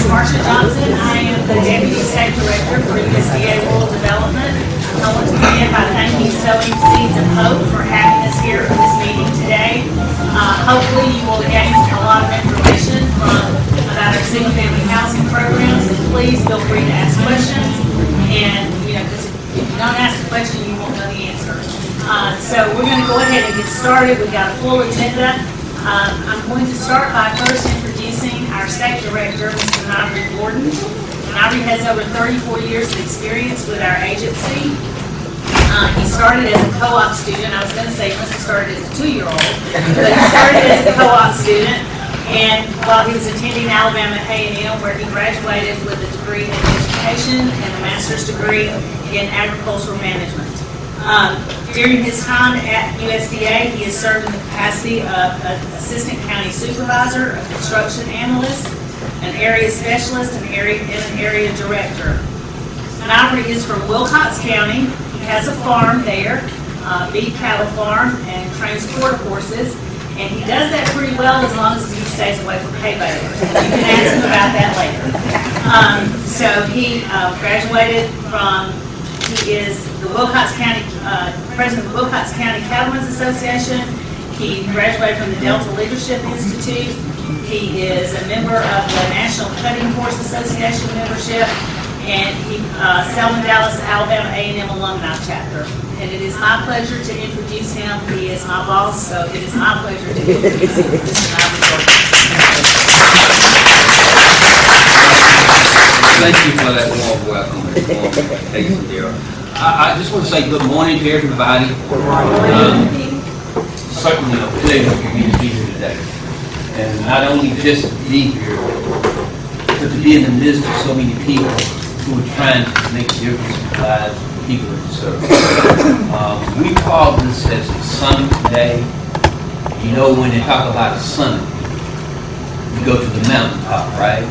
I am the Deputy State Director for USDA Rural Development. I want to begin by thanking Sowing Seeds of Hope for having us here for this meeting today. Hopefully you will gain a lot of information about our single-family housing programs, and please feel free to ask questions. And because if you don't ask a question, you won't know the answer. So we're going to go ahead and get started. We've got a full agenda. I'm going to start by first introducing our State Director, Mr. Nivory. Nivory has over 34 years of experience with our agency. He started as a co-op student. I was going to say he must have started as a 2-year-old, but he started as a co-op student, and while he was attending Alabama A&M, where he graduated with a degree in education and a master's degree in agricultural management. During his time at USDA, he has served in the capacity of an assistant county supervisor, a construction analyst, an area specialist, and an area director. Nivory is from Wilcox County. He has a farm there, beef cattle farm, and trains quarter horses. And he does that pretty well as long as he stays away from hay balers. You can ask him about that later. So he graduated from. He is the Wilcox County president of the Wilcox County Cattlemen's Association. He graduated from the Delta Leadership Institute. He is a member of the National Cutting Horse Association membership, and he Selma Dallas Alabama A&M alumni chapter. And it is my pleasure to introduce him. He is my boss, so it is my pleasure to introduce him. Mr. Nivory. Thank you for that warm welcome. I just want to say good morning to everybody. Certainly a pleasure for me to be here today. And not only just to be here, but to be in the midst of so many people who are trying to make a difference in the lives of the people that we serve. We call this as a summit today. You know, when they talk about a summit, you go to the mountaintop, right?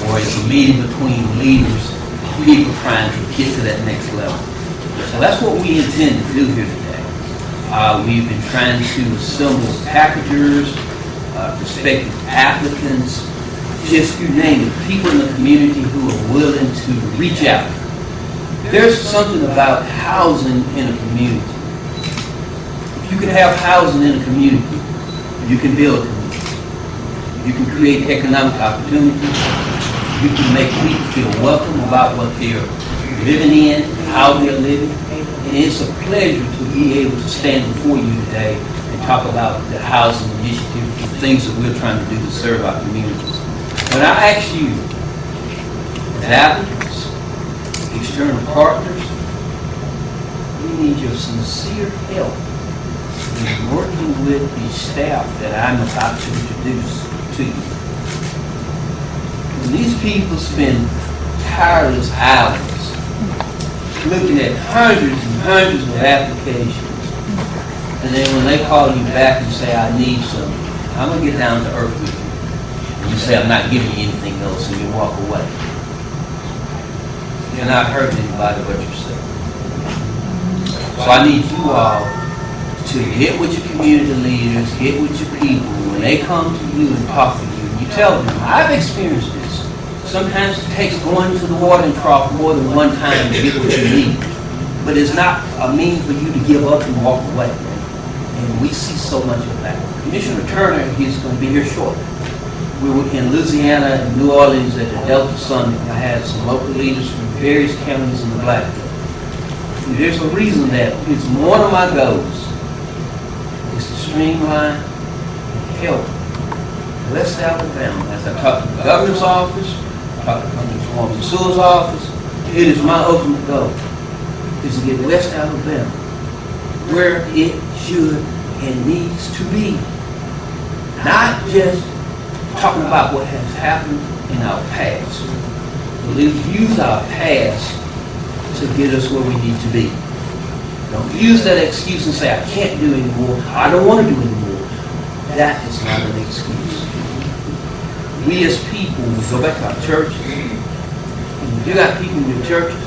Or it's a meeting between leaders, people trying to get to that next level. So that's what we intend to do here today. We've been trying to assemble packagers, prospective applicants, just you name it, people in the community who are willing to reach out. There's something about housing in a community. If you can have housing in a community, you can build a community. You can create economic opportunity. You can make people feel welcome about what they're living in, how they're living. And it's a pleasure to be able to stand before you today and talk about the housing initiative and things that we're trying to do to serve our communities. When I ask you, as applicants, external partners, we need your sincere help in working with the staff that I'm about to introduce to you. These people spend tireless hours looking at hundreds and hundreds of applications, and then when they call you back and say, I need some, I'm going to get down to earth with you. And you say, I'm not giving you anything else, and you walk away. You're not hurting anybody but yourself. So I need you all to get with your community leaders, get with your people. When they come to you and talk to you, you tell them, I've experienced this. Sometimes it takes going to the watering trough more than one time to get what you need. But it's not a means for you to give up and walk away. And we see so much of that. Commissioner Turner is going to be here shortly. We were in Louisiana and New Orleans at the Delta Summit. I had some local leaders from various counties in the Blackbelt. And there's a reason that it's one of my goals is to streamline and help West Alabama. As I talk to the governor's office, talk to the Water and Sewers office, it is my ultimate goal is to get West Alabama where it should and needs to be. Not just talking about what has happened in our past, but let's use our past to get us where we need to be. Don't use that excuse and say, I can't do anymore, I don't want to do anymore. That is not an excuse. We as people, we go back to our churches, and you got people in your churches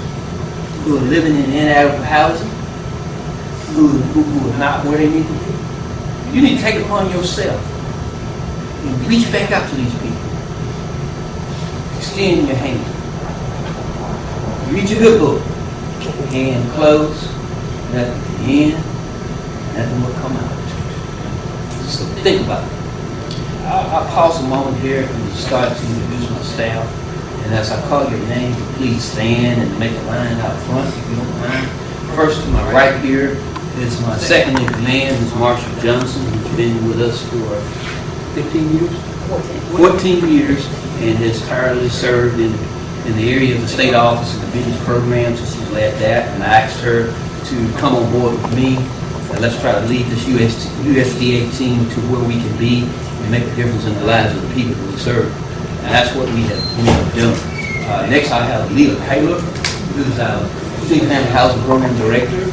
who are living in inadequate housing, who are not where they need to be. You need to take it upon yourself and reach back out to these people. extend your hand. Read your good book. Hand closed, nothing in, nothing will come out. So think about it. I'll pause a moment here and start to introduce my staff. And as I call your name, please stand and make a line out front if you don't mind. First to my right here is my second in command, is Marshall Johnson, who's been with us for 15 years? 14 years, and has tirelessly served in the area of the state office and the business programs, and she's led that. And I asked her to come on board with me, and let's try to lead this USDA team to where we can be and make a difference in the lives of the people that we serve. And that's what we have done. Next, I have Leah Taylor, who's our Single Family Housing Program Director.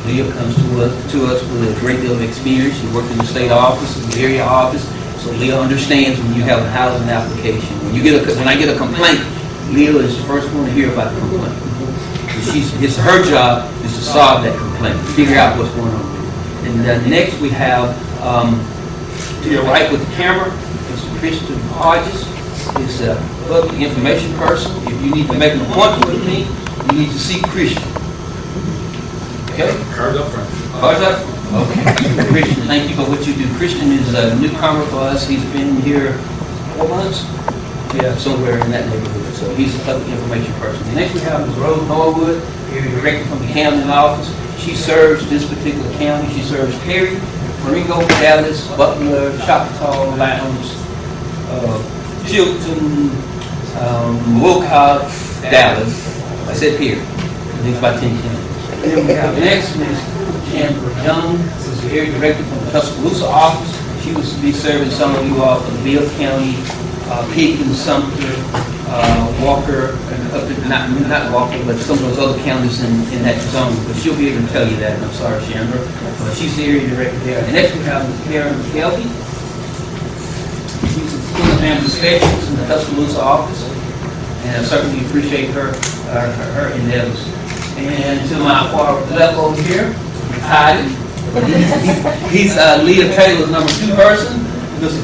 Leah comes to us with a great deal of experience. She worked in the state office, in the area office, so Leah understands when you have a housing application. When I get a complaint, Leah is the first one to hear about the complaint. It's her job is to solve that complaint, figure out what's going on. And next we have, to your right with the camera, Mr. Christian Hodges. Is a public information person. If you need to make an appointment with me, you need to see Christian. Okay? Cards up front. Cards up front. Okay. Christian, thank you for what you do. Christian is a newcomer for us. He's been here 4 months. Yeah, somewhere in that neighborhood. So he's a public information person. The next we have is Rose Norwood, area director from the county office. She serves this particular county. She serves Perry, Marengo, Dallas, Butler, Choctaw, Lowndes, Chilton, Wilcox, Dallas. I said here. I think it's about 10 counties. Then we have next is Amber Young, who's the area director from the Tuscaloosa office. She was to be serving some of you all from Bill County, Pickens, Sumter, Walker, and not Walker, but some of those other counties in that zone. But she'll be able to tell you that, and I'm sorry, Amber. She's the area director there. And next we have Karen Kelly. She's a Single Family Specialist in the Tuscaloosa office, and I certainly appreciate her endeavors. And to my far left over here, Heidi. He's Leah Taylor's number 2 person, Mr.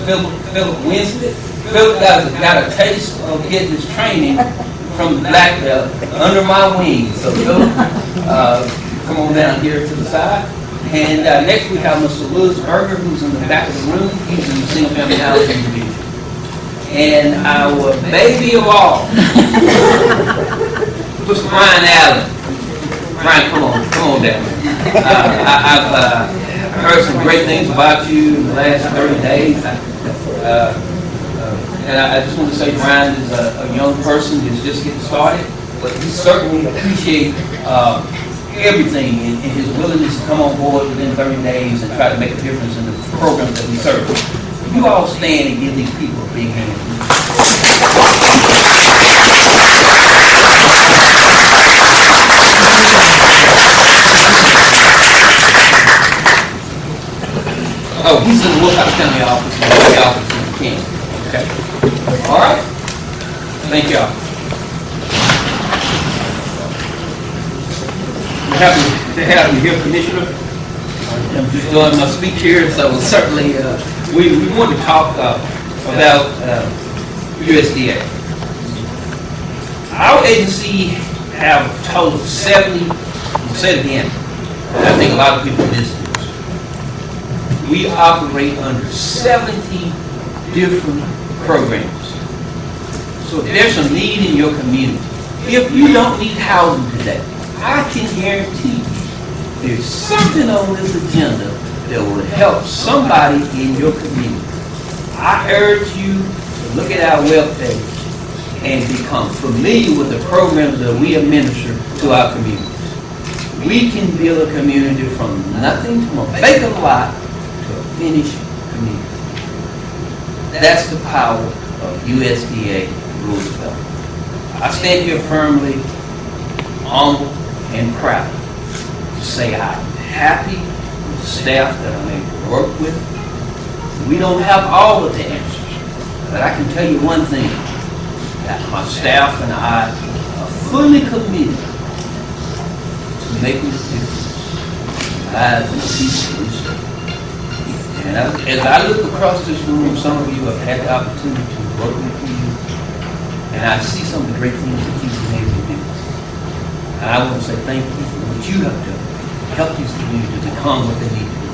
Philip Winston. Philip got a taste of getting his training from the Blackbelt under my wing. So Philip, come on down here to the side. And next we have Mr. Lewis Berger, who's in the back of the room. He's in the Single Family Housing Division. And our baby of all, Mr. Brian Allen. Brian, come on down. I've heard some great things about you in the last 30 days. And I just want to say Brian is a young person who's just getting started, but we certainly appreciate everything in his willingness to come on board within 30 days and try to make a difference in the programs that we serve. You all stand and give these people a big hand. Oh, he's in the Wilcox County office, and the office in the county. Okay. All right. Thank y'all. We're happy to have you here, Commissioner. I'm just doing my speech here, so certainly we want to talk about USDA. Our agency have a total of 70, I'll say it again, and I think a lot of people miss this. We operate under 70 different programs. So if there's a need in your community, if you don't need housing today, I can guarantee you there's something on this agenda that will help somebody in your community. I urge you to look at our webpage and become familiar with the programs that we administer to our communities. We can build a community from nothing, from a vacant lot, to a finished community. That's the power of USDA Rural Development. I stand here firmly, humble, and proud to say I'm happy with the staff that I'm able to work with. We don't have all of the answers, but I can tell you one thing, that my staff and I are fully committed to making a difference in the lives of the people we serve. And as I look across this room, some of you have had the opportunity to work with me. and I see some of the great things that he's been able to do. And I want to say thank you for what you have done to help these communities become what they need to be.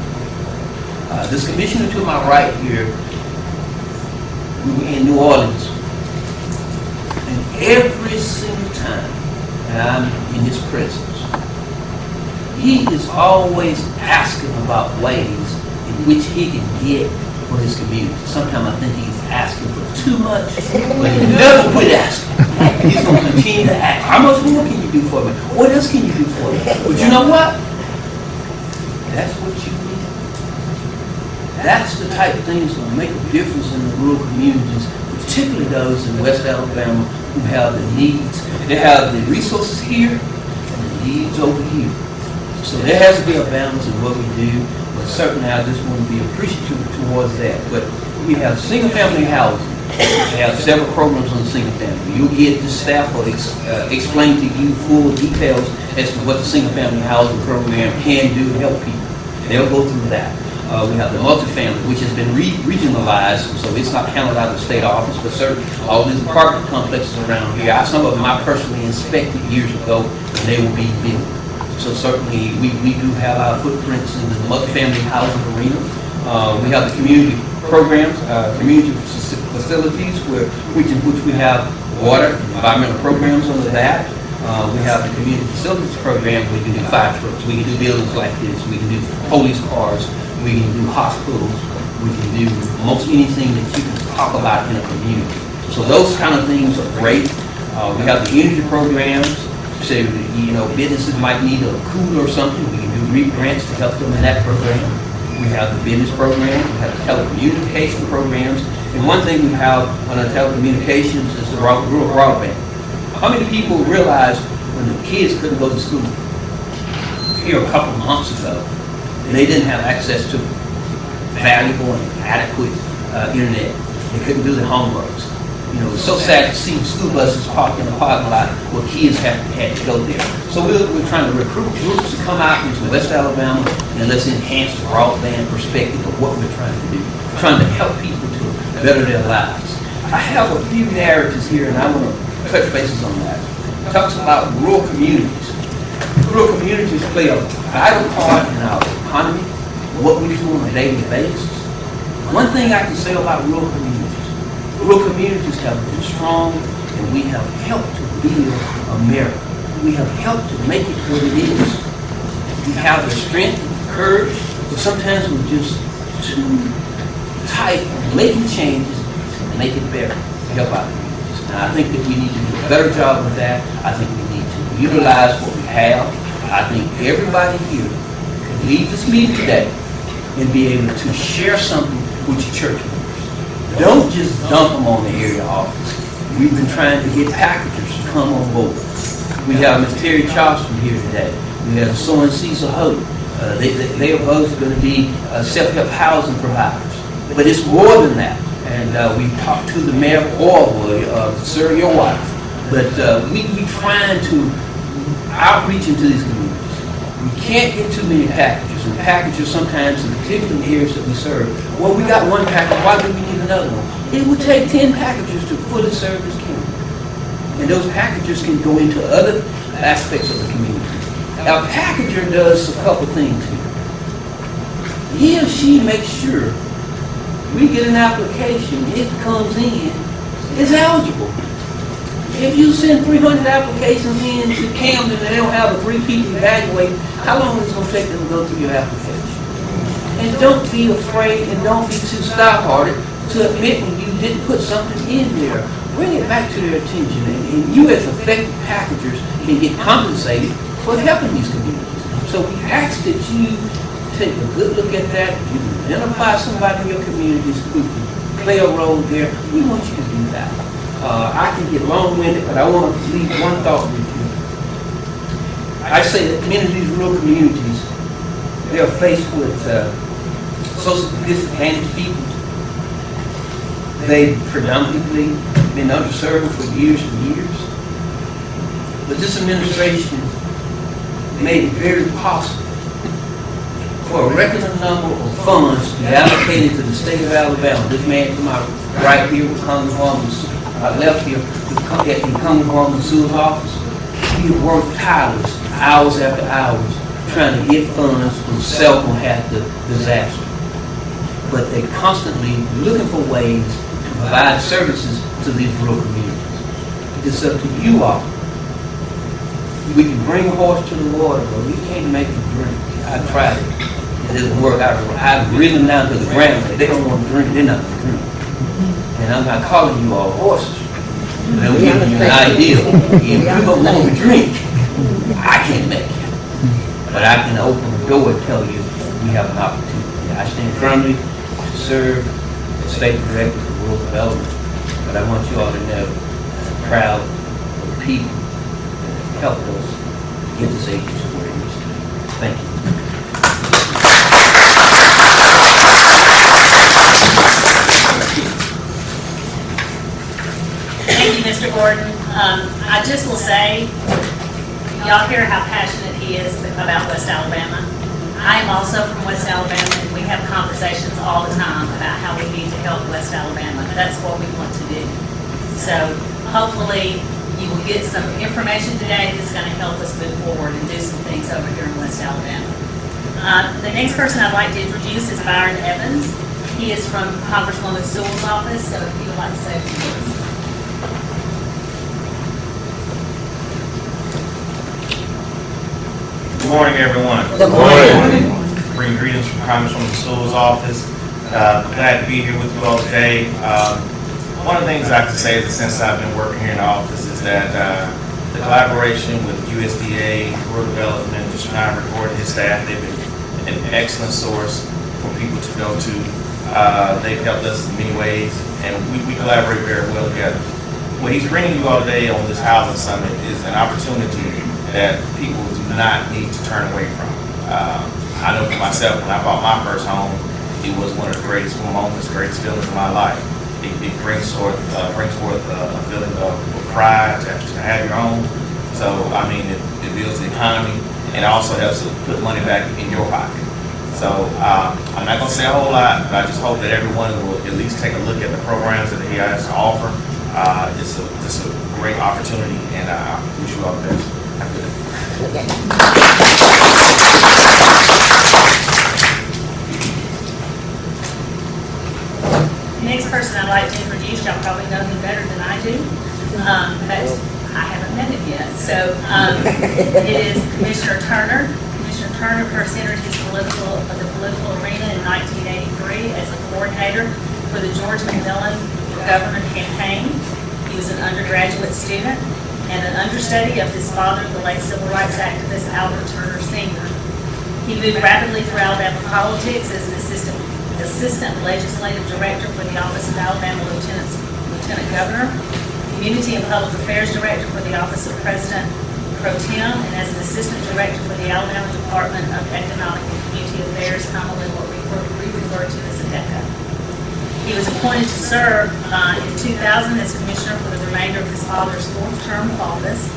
This commissioner to my right here, we were in New Orleans, and every single time that I'm in his presence, he is always asking about ways in which he can get for his community. Sometimes I think he's asking for too much, but he never quit asking. He's going to continue to ask, how much more can you do for me? What else can you do for me? But you know what? That's what you need. That's the type of things that will make a difference in the rural communities, particularly those in West Alabama who have the needs. They have the resources here and the needs over here. So there has to be a balance in what we do, but certainly I just want to be appreciative towards that. But we have single-family housing. We have several programs on single-family. You'll get the staff will explain to you full details as to what the single-family housing program can do to help people. They'll go through that. We have the multifamily, which has been regionalized, so it's not counted out of the state office, but certainly all these apartment complexes around here, some of them I personally inspected years ago, and they will be built. So certainly we do have our footprints in the multifamily housing arena. We have the community programs, community facilities, which we have water, environmental programs under that. We have the community facilities program. We can do fire trucks. We can do buildings like this. We can do police cars. We can do hospitals. We can do most anything that you can talk about in a community. So those kind of things are great. We have the energy programs. So, you know, businesses might need a cooler or something. We can do REAP grants to help them in that program. We have the business program. We have the telecommunication programs. And one thing we have on our telecommunications is the rural broadband. How many people realize when the kids couldn't go to school here a couple of months ago, and they didn't have access to valuable and adequate internet? They couldn't do their homeworks. You know, it's so sad to see school buses parked in the parking lot where kids had to go there. So we're trying to recruit groups to come out into West Alabama and let's enhance the broadband perspective of what we're trying to do. We're trying to help people to better their lives. I have a few narratives here, and I want to touch bases on that. It talks about rural communities. Rural communities play a vital part in our economy, what we do on a daily basis. One thing I can say about rural communities have been strong, and we have helped to build America. We have helped to make it what it is. We have the strength and the courage, but sometimes we're just too tight on making changes to make it better, to help our communities. And I think that we need to do a better job with that. I think we need to utilize what we have. I think everybody here can leave this meeting today and be able to share something with your church members. Don't just dump them on the area office. We've been trying to get packagers to come on board. We have Ms. Terry Charleston here today. We have Sowing Seeds of Hope. They are both going to be self-help housing providers. But it's more than that. And we talked to the mayor of Orwood, Sir, your wife. But we're trying to outreach into these communities. We can't get too many packages, and packages sometimes, in particular areas that we serve, well, we got one package, why do we need another one? It would take 10 packages to fully serve this community. And those packages can go into other aspects of the community. Our packager does a couple things here. He or she makes sure we get an application, it comes in, it's eligible. If you send 300 applications in to Camden and they don't have a 3 people evaluate, how long is it going to take them to go through your application? And don't be afraid and don't be too stout-hearted to admit when you didn't put something in there. Bring it back to their attention. And you as effective packagers can get compensated for helping these communities. So we ask that you take a good look at that. You can identify somebody in your communities who can play a role there. We want you to do that. I can get long-winded, but I want to leave one thought with you. I say that many of these rural communities, they are faced with socially disadvantaged people. They've predominantly been underserved for years and years. But this administration made it very possible for a record number of funds to be allocated to the state of Alabama. This man to my right here with Congresswoman I left here and come from the sewer's office. He worked tireless, hours after hours, trying to get funds from Selma had the disaster. But they're constantly looking for ways to provide services to these rural communities. It's up to you all. We can bring a horse to the water, but we can't make it drink. I tried it. It doesn't work out. I've ridden them down to the ground. They don't want to drink. They're not going to drink. And I'm not calling you all horses. But I'm giving you an idea. If you don't want to drink, I can't make it. But I can open the door and tell you we have an opportunity. I stand firmly to serve as State Director for Rural Development. But I want you all to know I'm proud of the people that helped us get this agency where it is today. Thank you. Thank you, Mr. Gordon. I just will say, y'all hear how passionate he is about West Alabama. I am also from West Alabama, and we have conversations all the time about how we need to help West Alabama. That's what we want to do. So hopefully you will get some information today that's going to help us move forward and do some things over here in West Alabama. The next person I'd like to introduce is Byron Evans. He is from Congresswoman Sewell's office, so if you would like to say a few words. Good morning, everyone. Good morning. Bring greetings from Congresswoman Sewell's office. Glad to be here with you all today. One of the things I can say is that since I've been working here in the office is that the collaboration with USDA Rural Development, Mr. Nivory and his staff, they've been an excellent source for people to go to. They've helped us in many ways, and we collaborate very well together. What he's bringing you all today on this housing summit is an opportunity that people do not need to turn away from. I know for myself, when I bought my first home, it was one of the greatest moments, greatest feelings of my life. It brings forth a feeling of pride to have your own. So, I mean, it builds the economy, and it also helps to put money back in your pocket. So, I'm not going to say a whole lot, but I just hope that everyone will at least take a look at the programs that he has to offer. It's a great opportunity, and I wish you all the best. Have a good day. The next person I'd like to introduce, y'all probably know him better than I do, but I haven't met him yet. So it is Commissioner Turner. Commissioner Turner first entered the political arena in 1983 as a coordinator for the George McMillan for Governor campaign. He was an undergraduate student and an understudy of his father, the late civil rights activist Albert Turner Sr. He moved rapidly through Alabama politics as an assistant legislative director for the Office of Alabama Lieutenant Governor, Community and Public Affairs Director for the Office of President Pro Tem, and as an assistant director for the Alabama Department of Economic and Community Affairs, commonly what we refer to as ADECA. He was appointed to serve in 2000 as commissioner for the remainder of his father's fourth term of office,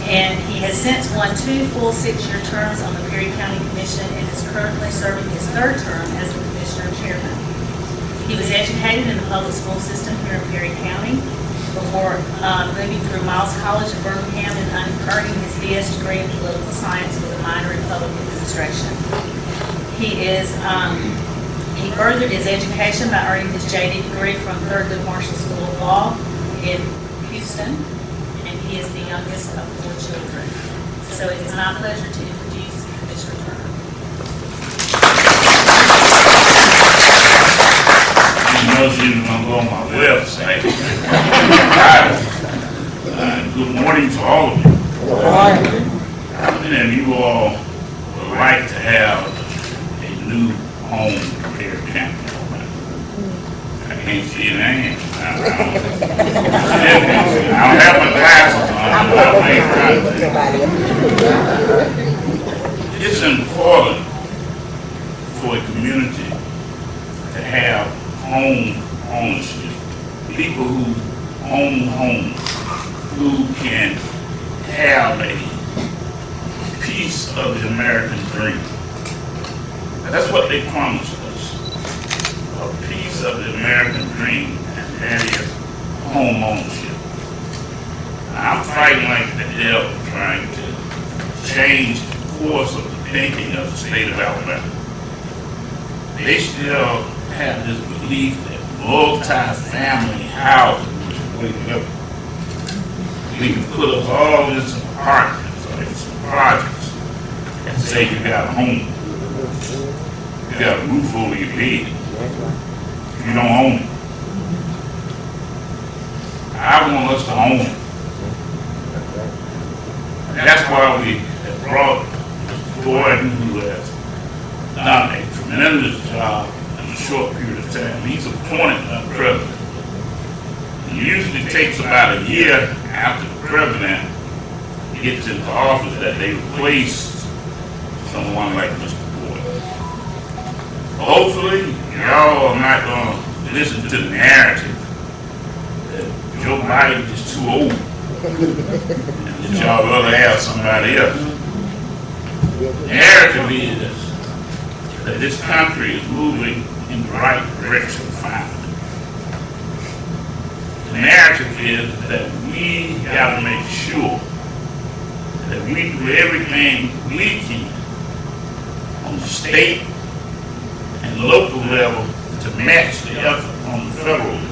and he has since won 2 full 6-year terms on the Perry County Commission and is currently serving his 3rd term as the commissioner chairman. He was educated in the public school system here in Perry County before moving through Miles College in Birmingham and earning his BS degree in political science with a minor in public administration. He furthered his education by earning his JD degree from Thurgood Marshall School of Law in Houston, and he is the youngest of 4 children. So it is my pleasure to introduce Commissioner Turner. I'm going to go on my website. Good morning to all of you. And you all would like to have a new home prepared camp. I can't see an hand. I don't have my glasses on. It's important for a community to have home ownership. People who own homes, who can have a piece of the American dream. And that's what they promised us, a piece of the American dream, and that is home ownership. I'm fighting like the devil trying to change the course of the thinking of the state of Alabama. They still have this belief that multi-family housing is the way to go. We can put us all in some apartments or in some projects and say you got a home. You got a roof over your head. You don't own it. I want us to own it. That's why we have brought Gordon, who has done a tremendous job in a short period of time. He's appointed by the president. It usually takes about a year after the president gets into office that they replace someone like Mr. Gordon. Hopefully, y'all are not going to listen to the narrative that Joe Biden is too old and that y'all rather have somebody else. The narrative is that this country is moving in the right direction finally. The narrative is that we got to make sure that we do everything we can on the state and local level to match the effort on the federal level.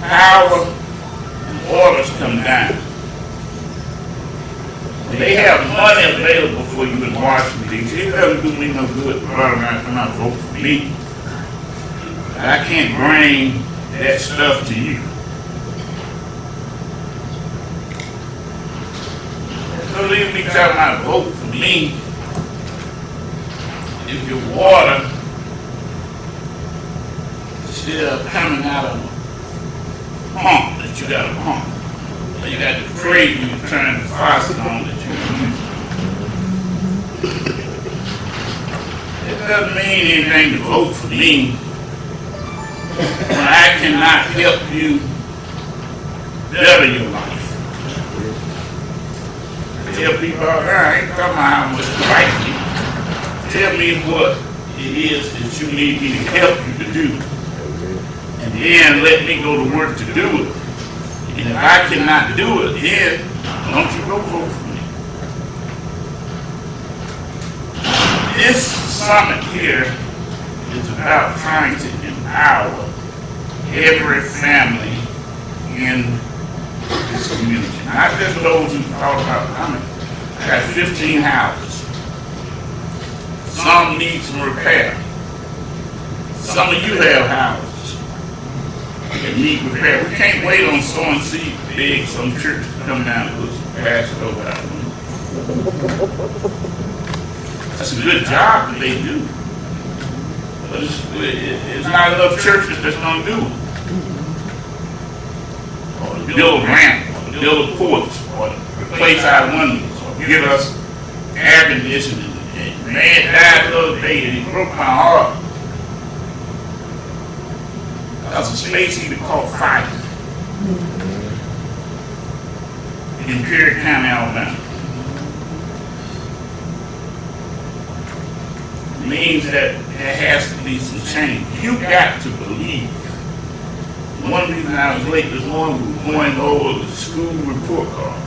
Power and orders come down. They have money available for you in Washington, D.C. It doesn't do me no good to come out and vote for me. I can't bring that stuff to you. Don't leave me talking about vote for me if your water is still coming out of a pump that you got to pump. Or you got to pray you're turning the faucet on that you use. It doesn't mean anything to vote for me when I cannot help you better your life. Tell people, I ain't talking about how much to like you. Tell me what it is that you need me to help you to do. And then let me go to work to do it. And if I cannot do it, then don't you go vote for me. This summit here is about trying to empower every family in this community. Not just those who talk about coming. I got 15 houses. Some need some repair. Some of you have houses that need repair. We can't wait on Sowing Seeds to beg some church to come down and put some patches over our windows. That's a good job that they do. But it's not enough churches that's going to do it. Or to build a ramp, or to build a porch, or to replace our windows, or give us air conditioning. And man died the other day and he broke my heart. That's a space he caught fire in Perry County, Alabama. It means that there has to be some change. You got to believe. One reason I was late this morning was going over the school report card.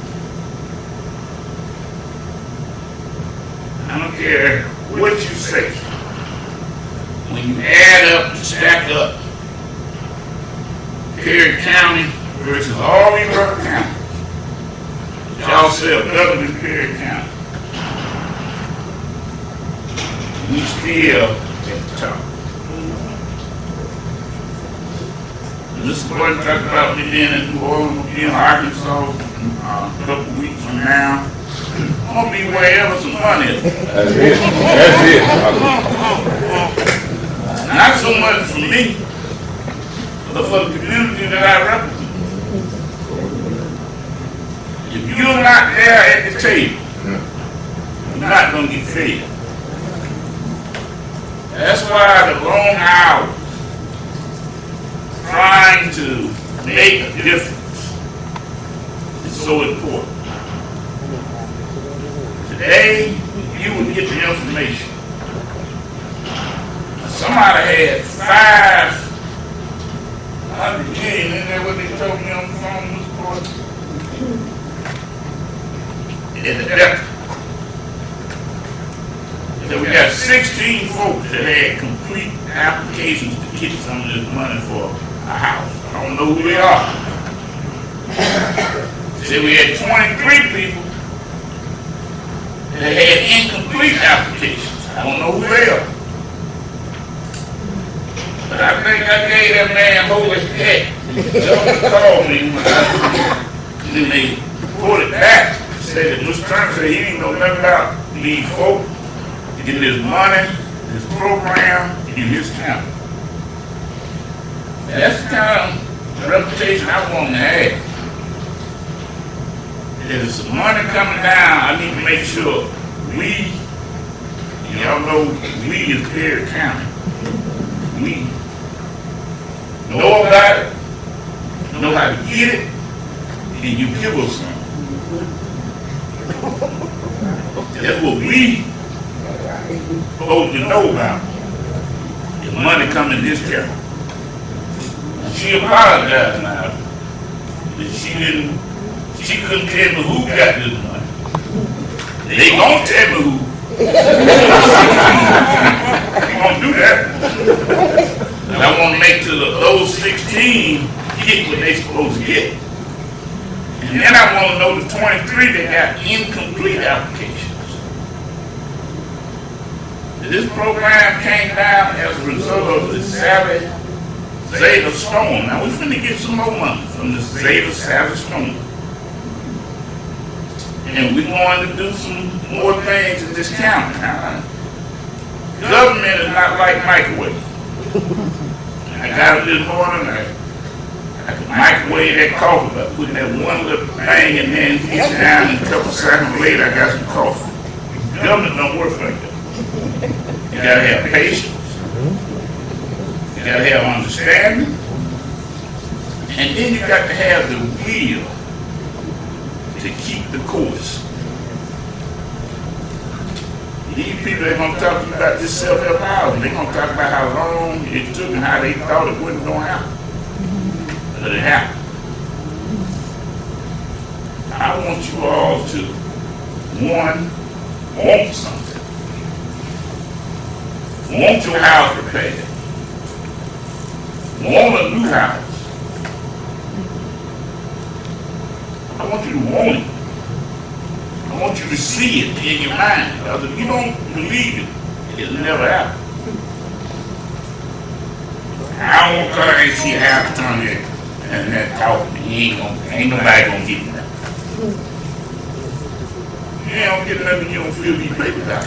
I don't care what you say. When you add up and stack up Perry County versus all these other counties, y'all sell better than Perry County. We still at the top. Mr. Gordon talked about me being in New Orleans, being in Arkansas a couple weeks from now. I'm going to be wherever some money is. That's it. That's it. Not so much for me, but for the community that I represent. If you're not there at the table, you're not going to get fed. That's why the long hours trying to make a difference is so important. Today, you will get the information. Somebody had 5 me on the phone, Mr. Porter. In the depth. So we got 16 folks that had complete applications to get some of this money for a house. I don't know who they are. Said we had 23 people that had incomplete applications. I don't know who they are. But I think I gave that man holy heck. Someone called me and then they pulled it back. Said that Mr. Trump said he didn't know nothing about these folks, getting this money, this program in his county. That's the kind of reputation I want to have. There's some money coming down. I need to make sure we, y'all know, we is Perry County. We know about it, know how to get it, and you give us some. That's what we supposed to know about. The money coming this county. She apologized now that she couldn't tell me who got this money. They gonna tell me who. They gonna do that. And I want to make sure that those 16 get what they supposed to get. And then I want to know the 23 that got incomplete applications. This program came down as a result of the Zeta storm. Now we're finna get some more money from the Zeta storm. And we're going to do some more things in this county. Now, government is not like microwave. I got up this morning, I could microwave that coffee by putting that one little thing and then get down and a couple seconds later I got some coffee. Government don't work like that. You gotta have patience. You gotta have understanding. And then you got to have the will to keep the course. These people that gonna talk to you about this self-help housing, they're gonna talk about how long it took and how they thought it wasn't gonna happen. But it happened. I want you all to, one, want something. Want your house repaired. Want a new house. I want you to want it. I want you to see it in your mind. Because if you don't believe it, it'll never happen. I don't want to come and see a house turn there and that talking. Ain't nobody gonna get that. You don't get nothing, you don't feel these papers out.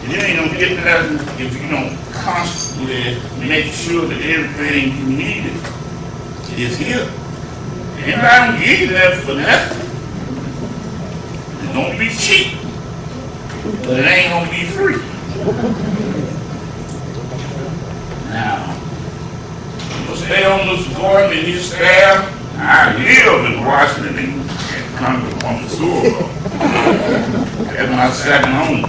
You ain't gonna get nothing if you don't constantly make sure that everything you need is here. Anybody don't give you that for nothing. It's gonna be cheap, but it ain't gonna be free. Now, you'll stay on Mr. Gordon and his staff. I live in Washington and come to Pump Sewer. That's my second home.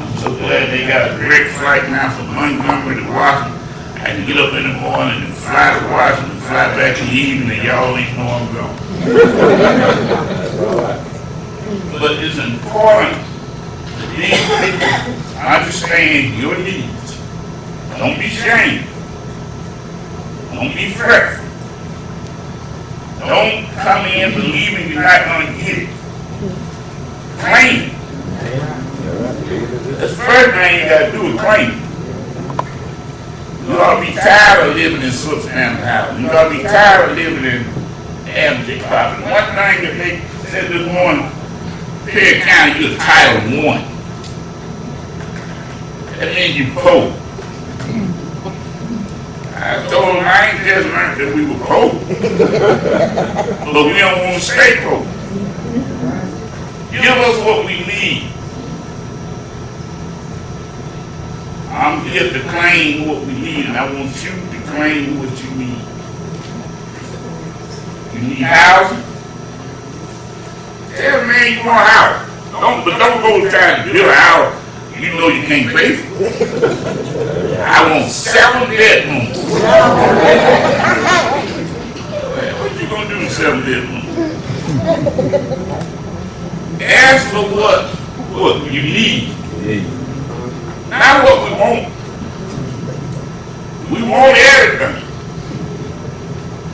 I'm so glad they got a direct flight now from Montgomery to Washington. I can get up in the morning and fly to Washington, fly back in the evening, and y'all ain't know I'm gone. But it's important that these people understand your needs. Don't be ashamed. Don't be fretful. Don't come in believing you're not going to get it. Claim it. That's the first thing you got to do is claim it. You ought to be tired of living in substandard housing. You ought to be tired of living in abject poverty. One thing that they said this morning, Perry County, you're Title I. That means you poor. I told them I ain't just learned that we were poor. But we don't want to stay poor. Give us what we need. I'm here to claim what we need, and I want you to claim what you need. You need housing? Tell me you want a house. But don't go trying to build a house you know you can't pay for. I want 7 bedrooms. What you gonna do in 7 bedrooms? Ask for what you need, not what we want. We want everything,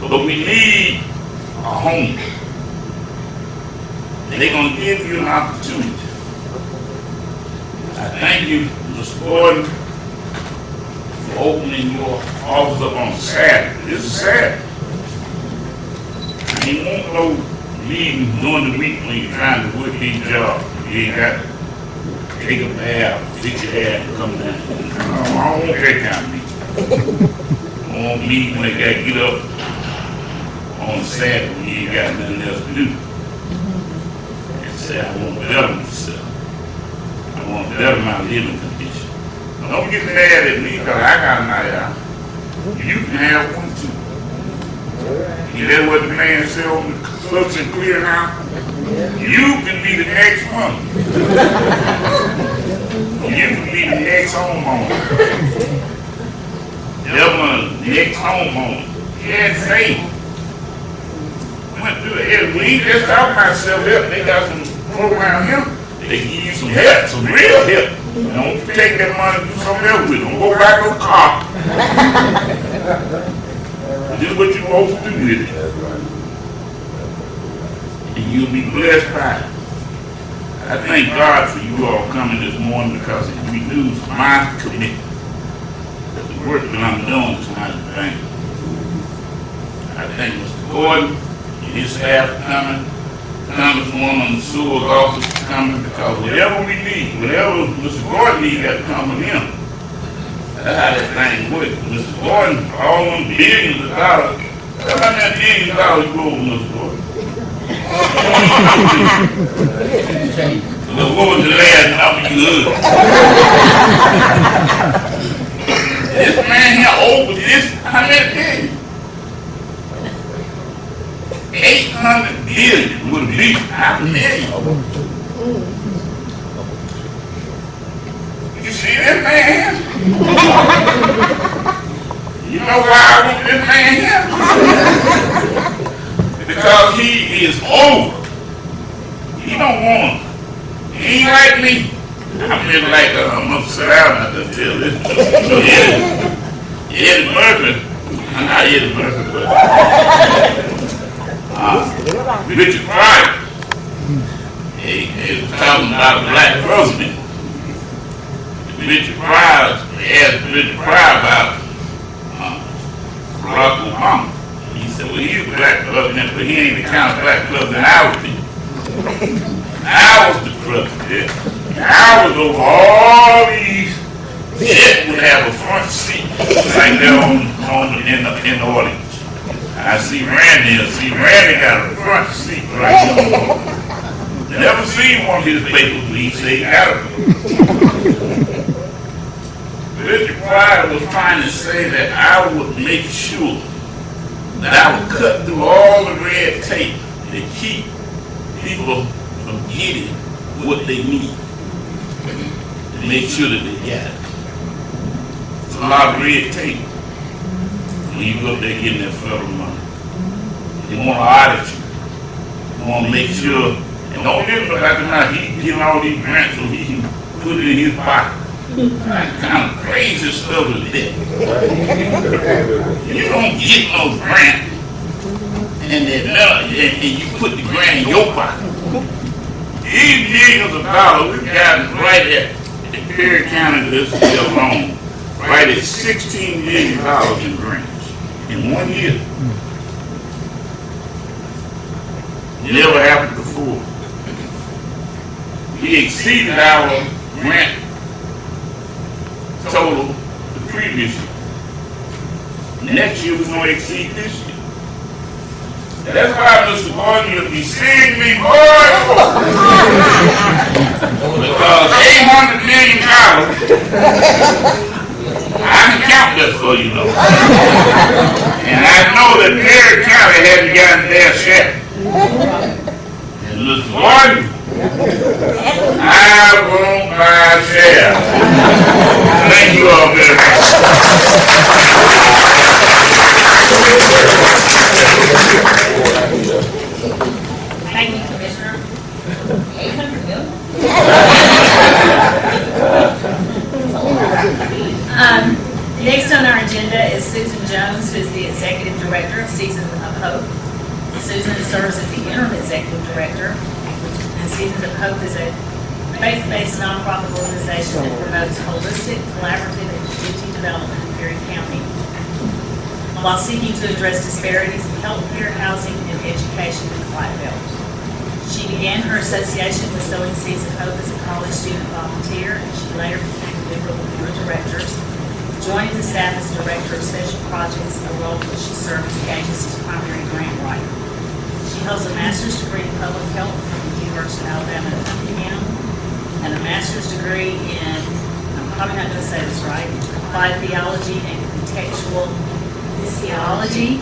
but we need a home. They're gonna give you an opportunity. I thank you, Mr. Gordon, for opening your office up on Saturday. This is Saturday. You won't no meeting during the week when you're trying to work these jobs. You ain't got to take a bath, fix your hair, and come down. I don't want that kind of meeting. I want meeting when they got to get up on Saturday when you ain't got nothing else to do. And say, I want to better myself. I want to better my living condition. Don't get mad at me because I got a night out. You can have one too. You know what the man said on the Cooks and Clearinghouse? You can be the next one. You can be the next homeowner. The next homeowner. He had faith. Went through it. We ain't just talking about self-help. They got some program here. They give you some help, some real help. Don't take that money and do something else with it. Don't go back on the car. This is what you're supposed to do with it. And you'll be blessed by it. I thank God for you all coming this morning because it renews my commitment. That the work that I'm doing is not in vain. I thank Mr. Gordon and his staff for coming. Congresswoman in the Sewell's office is coming because whatever we need, whatever Mr. Gordon needs, got to come from him. That's how that thing works. Mr. Gordon, all them billions of dollars. How about that $1 billion you go over, Mr. Gordon? Look, what was the last number you heard? This man here over this, how many billion? 800 billion would be half a million. You see this man? You know why I want this man here? Because he is over. He don't want him. He ain't like me. I'm just like I'm gonna sit down and just tell this. Eddie Murphy. I'm not Eddie Murphy, but Richard Pryor. He was talking about a black president. Richard Pryor asked Richard Pryor about Barack Obama. He said, well, he's a black president, but he ain't the kind of black president I would be. I was the president. I was over all these. It would have a front seat right there in the audience. I see Randy. Randy got a front seat right there. Never seen one of his papers, but he said he got it. Richard Pryor was trying to say that I would make sure that I would cut through all the red tape to keep people from getting what they need. To make sure that they got it. It's a lot of red tape when you go up there getting that federal money. They want to audit you. They want to make sure. And don't get him about the money. He's getting all these grants so he can put it in his pocket. That kind of crazy stuff is that. You don't get no grant and you put the grant in your pocket. These millions of dollars we've gotten right at Perry County this year alone, right at $16 million in grants in 1 year. Never happened before. We exceeded our grant total the previous year. Next year we're going to exceed this year. That's why Mr. Gordon, you'll be seeing me more and more. Because $800 million, I can count that for you, though. And I know that Perry County hasn't gotten their share. And Mr. Gordon, I won't buy a share. Thank Thank you all very much. Thank you, Commissioner. 800 million? Next on our agenda is Susan Jones, who is the Executive Director of Seasons of Hope. Susan serves as the Interim Executive Director, and Seasons of Hope is a faith-based nonprofit organization that promotes holistic, collaborative, and community development in Perry County, while seeking to address disparities in healthcare, housing, and education in the Blackbelt. She began her association with Sowing Seeds of Hope as a college student volunteer, and she later became a member of the board of directors, joining the staff as Director of Special Projects, a role which she served as the agency's primary grant writer. She holds a master's degree in public health from the University of Alabama at Birmingham, and a master's degree in, I'm probably not going to say this right, applied theology and contextual theology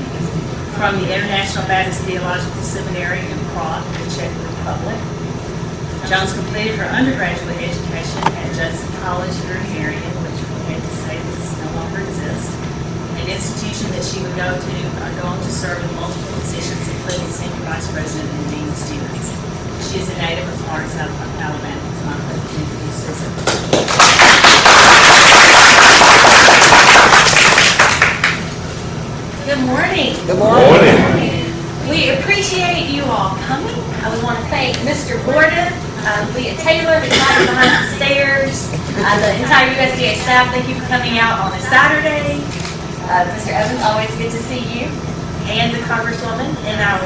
from the International Baptist Theological Seminary in Prague, the Czech Republic. Jones completed her undergraduate education at Judson College here in Marion, which we hate to say this no longer exists, an institution that she would go on to serve in multiple positions, including Senior Vice President and Dean of Students. She is a native of Florence, Alabama. So I'm going to introduce Susan. Good morning. Good morning. We appreciate you all coming. We want to thank Mr. Gordon, Leah Taylor, who's hiding behind the stairs, the entire USDA staff. Thank you for coming out on a Saturday. Mr. Evans, always good to see you, and the Congresswoman in our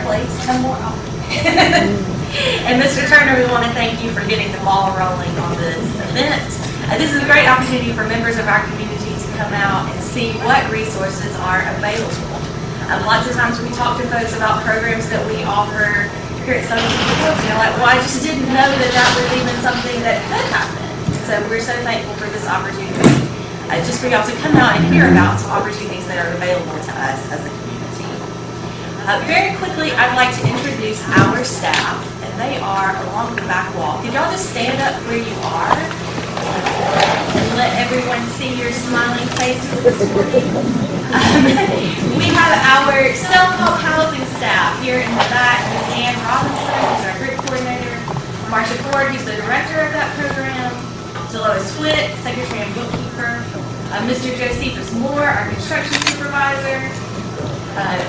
place. Come more often. And Mr. Turner, we want to thank you for getting the ball rolling on this event. This is a great opportunity for members of our community to come out and see what resources are available. Lots of times we talk to folks about programs that we offer here at Sowing Seeds of Hope, and they're like, well, I just didn't know that was even something that could happen. So we're so thankful for this opportunity, just for y'all to come out and hear about some opportunities that are available to us as a community. Very quickly, I'd like to introduce our staff, and they are along the back wall. Could y'all just stand up where you are and let everyone see your smiling faces this morning? We have our self-help housing staff here in the back. Ann Robinson, who's our group coordinator, Marsha Ford, who's the director of that program, Delois Witt, secretary and bookkeeper, Mr. Josephus Moore, our construction supervisor.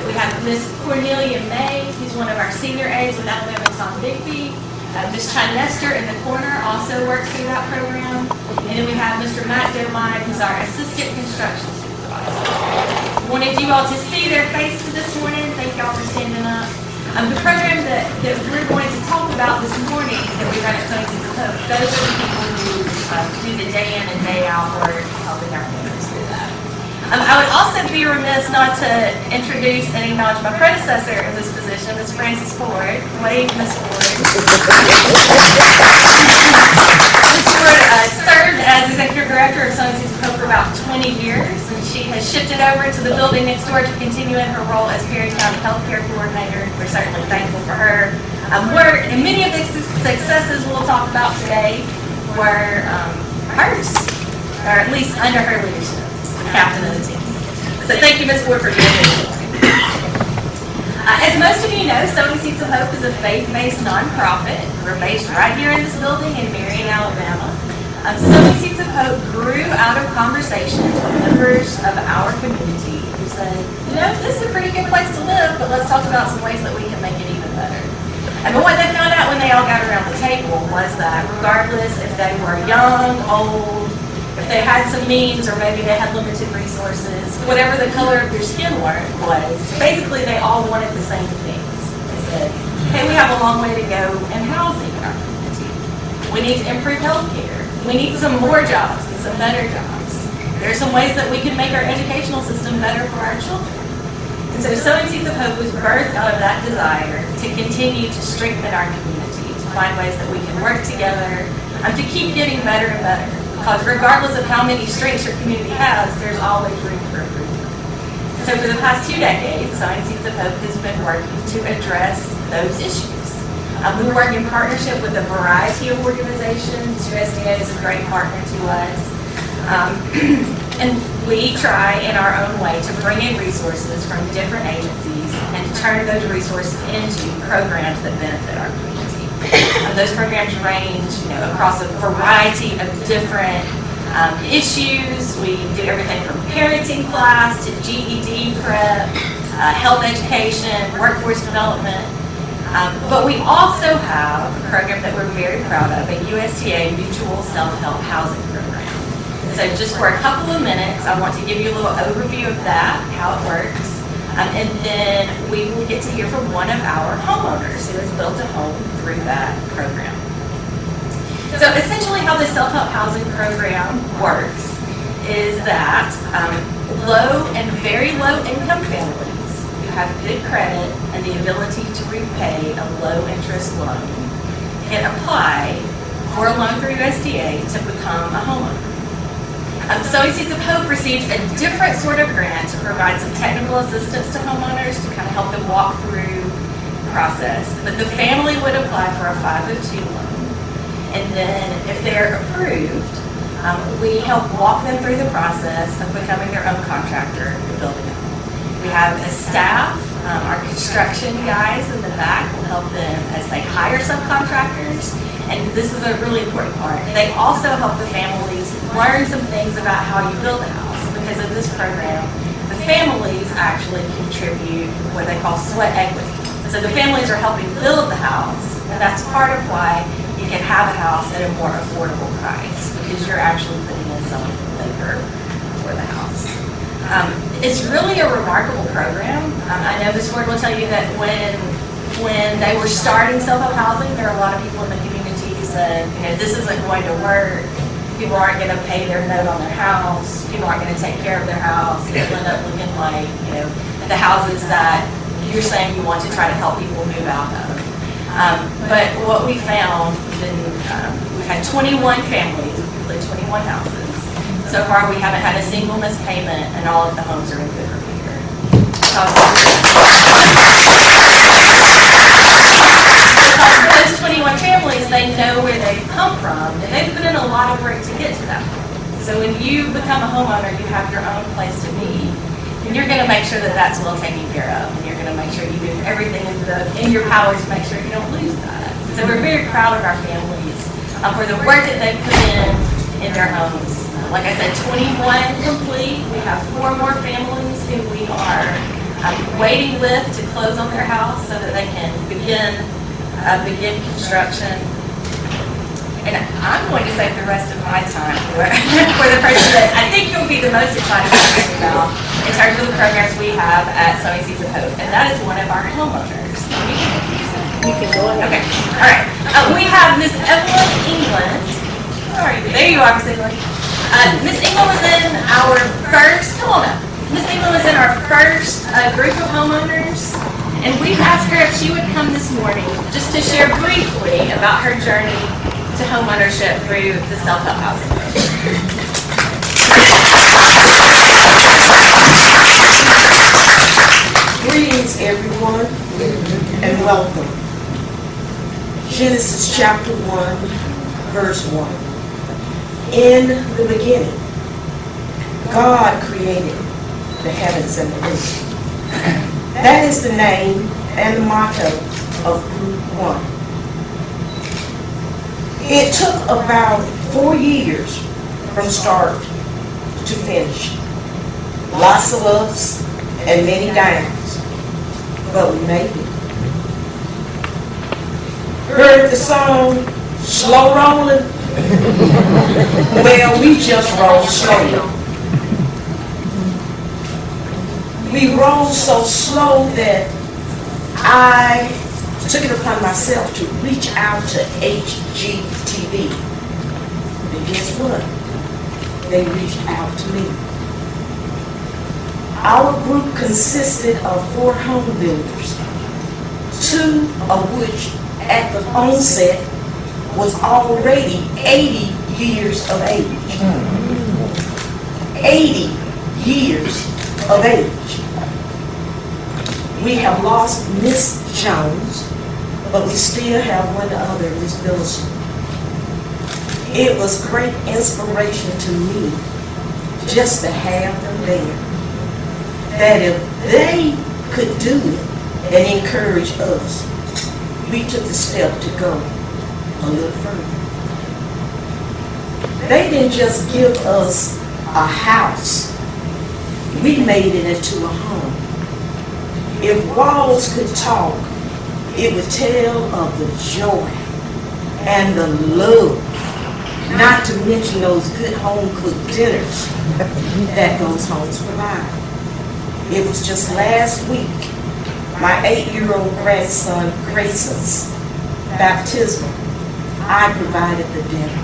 We have Ms. Cornelia May, who's one of our senior aides with Alabama Tom Bigby. Ms. Chad Nestor in the corner also works through that program. And then we have Mr. Matt Domine, who's our assistant construction supervisor. Wanted you all to see their faces this morning. Thank y'all for standing up. The program that we're going to talk about this morning that we run at Sowing Seeds of Hope, those are the people who do the day in and day out work helping our members through that. I would also be remiss not to introduce and acknowledge my predecessor in this position, Ms. Frances Ford. Wave, Ms. Ford. Ms. Ford served as Executive Director of Sowing Seeds of Hope for about 20 years, and she has shifted over to the building next door to continue in her role as Perry County Healthcare Coordinator. We're certainly thankful for her work, and many of the successes we'll talk about today were hers, or at least under her leadership. Captain of the team. So thank you, Ms. Ford, for being here. As most of you know, Sowing Seeds of Hope is a faith-based nonprofit. We're based right here in this building in Marion, Alabama. Sowing Seeds of Hope grew out of conversations with members of our community who said, you know, this is a pretty good place to live, but let's talk about some ways that we can make it even better. And what they found out when they all got around the table was that regardless if they were young, old, if they had some means or maybe they had limited resources, whatever the color of their skin was, basically they all wanted the same things. They said, hey, we have a long way to go in housing in our community. We need to improve healthcare. We need some more jobs and some better jobs. There are some ways that we can make our educational system better for our children. And so Sowing Seeds of Hope was birthed out of that desire to continue to strengthen our community, to find ways that we can work together, and to keep getting better and better. Because regardless of how many strengths your community has, there's always room for improvement. So for the past 2 decades, Sowing Seeds of Hope has been working to address those issues. We work in partnership with a variety of organizations. USDA is a great partner to us. And we try in our own way to bring in resources from different agencies and to turn those resources into programs that benefit our community. Those programs range, across a variety of different issues. We do everything from parenting class to GED prep, health education, workforce development. But we also have a program that we're very proud of, a USDA Mutual Self-Help Housing Program. So just for a couple of minutes, I want to give you a little overview of that, how it works. And then we will get to hear from one of our homeowners who has built a home through that program. So essentially how the self-help housing program works is that low and very low income families who have good credit and the ability to repay a low interest loan can apply for a loan through USDA to become a homeowner. Sowing Seeds of Hope receives a different sort of grant to provide some technical assistance to homeowners to kind of help them walk through the process. But the family would apply for a 502 loan. And then if they're approved, we help walk them through the process of becoming their own contractor and building a home. We have a staff, our construction guys in the back will help them as they hire subcontractors. And this is a really important part. They also help the families learn some things about how you build a house. Because of this program, the families actually contribute what they call sweat equity. So the families are helping build the house, and that's part of why you can have a house at a more affordable price, because you're actually putting in some labor for the house. It's really a remarkable program. I know this board will tell you that when they were starting self-help housing, there are a lot of people in the community who said, this isn't going to work. People aren't going to pay their note on their house. People aren't going to take care of their house. It'll end up looking like, the houses that you're saying you want to try to help people move out of. But what we found, we've had 21 families, we've completed 21 houses. So far, we haven't had a single missed payment, and all of the homes are in good repair. Because those 21 families, they know where they've come from, and they've put in a lot of work to get to that point. So when you become a homeowner, you have your own place to be, and you're going to make sure that that's well taken care of, and you're going to make sure you do everything in your power to make sure you don't lose that. So we're very proud of our families for the work that they've put in their homes. Like I said, 21 complete. We have 4 more families who we are waiting with to close on their house so that they can begin construction. And I'm going to save the rest of my time for the person that I think you'll be the most excited to hear about in terms of the programs we have at Sowing Seeds of Hope, and that is one of our homeowners. You can go ahead. Okay, all right. We have Miss Evelyn England. Where are you? There you are, Miss England. Miss England was in our first, come on up. Miss England was in our first group of homeowners, and we asked her if she would come this morning just to share briefly about her journey to homeownership through the self-help housing program. Greetings, everyone, and welcome. Genesis chapter 1, verse 1. In the beginning, God created the heavens and the earth. That is the name and the motto of Group 1. It took about 4 years from start to finish. Lots of ups and many downs, but we made it. Heard the song, Slow Rolling? Well, we just roll slowly. We roll so slow that I took it upon myself to reach out to HGTV. And guess what? They reached out to me. Our group consisted of 4 home builders, 2 of which at the onset was already 80 years of age. 80 years of age. We have lost Miss Jones, but we still have one other, Miss Billison. It was great inspiration to me just to have them there. That if they could do it and encourage us, we took the step to go a little further. They didn't just give us a house. We made it into a home. If walls could talk, it would tell of the joy and the love, not to mention those good home-cooked dinners that those homes provide. It was just last week, my 8-year-old grandson Grayson's baptism. I provided the dinner.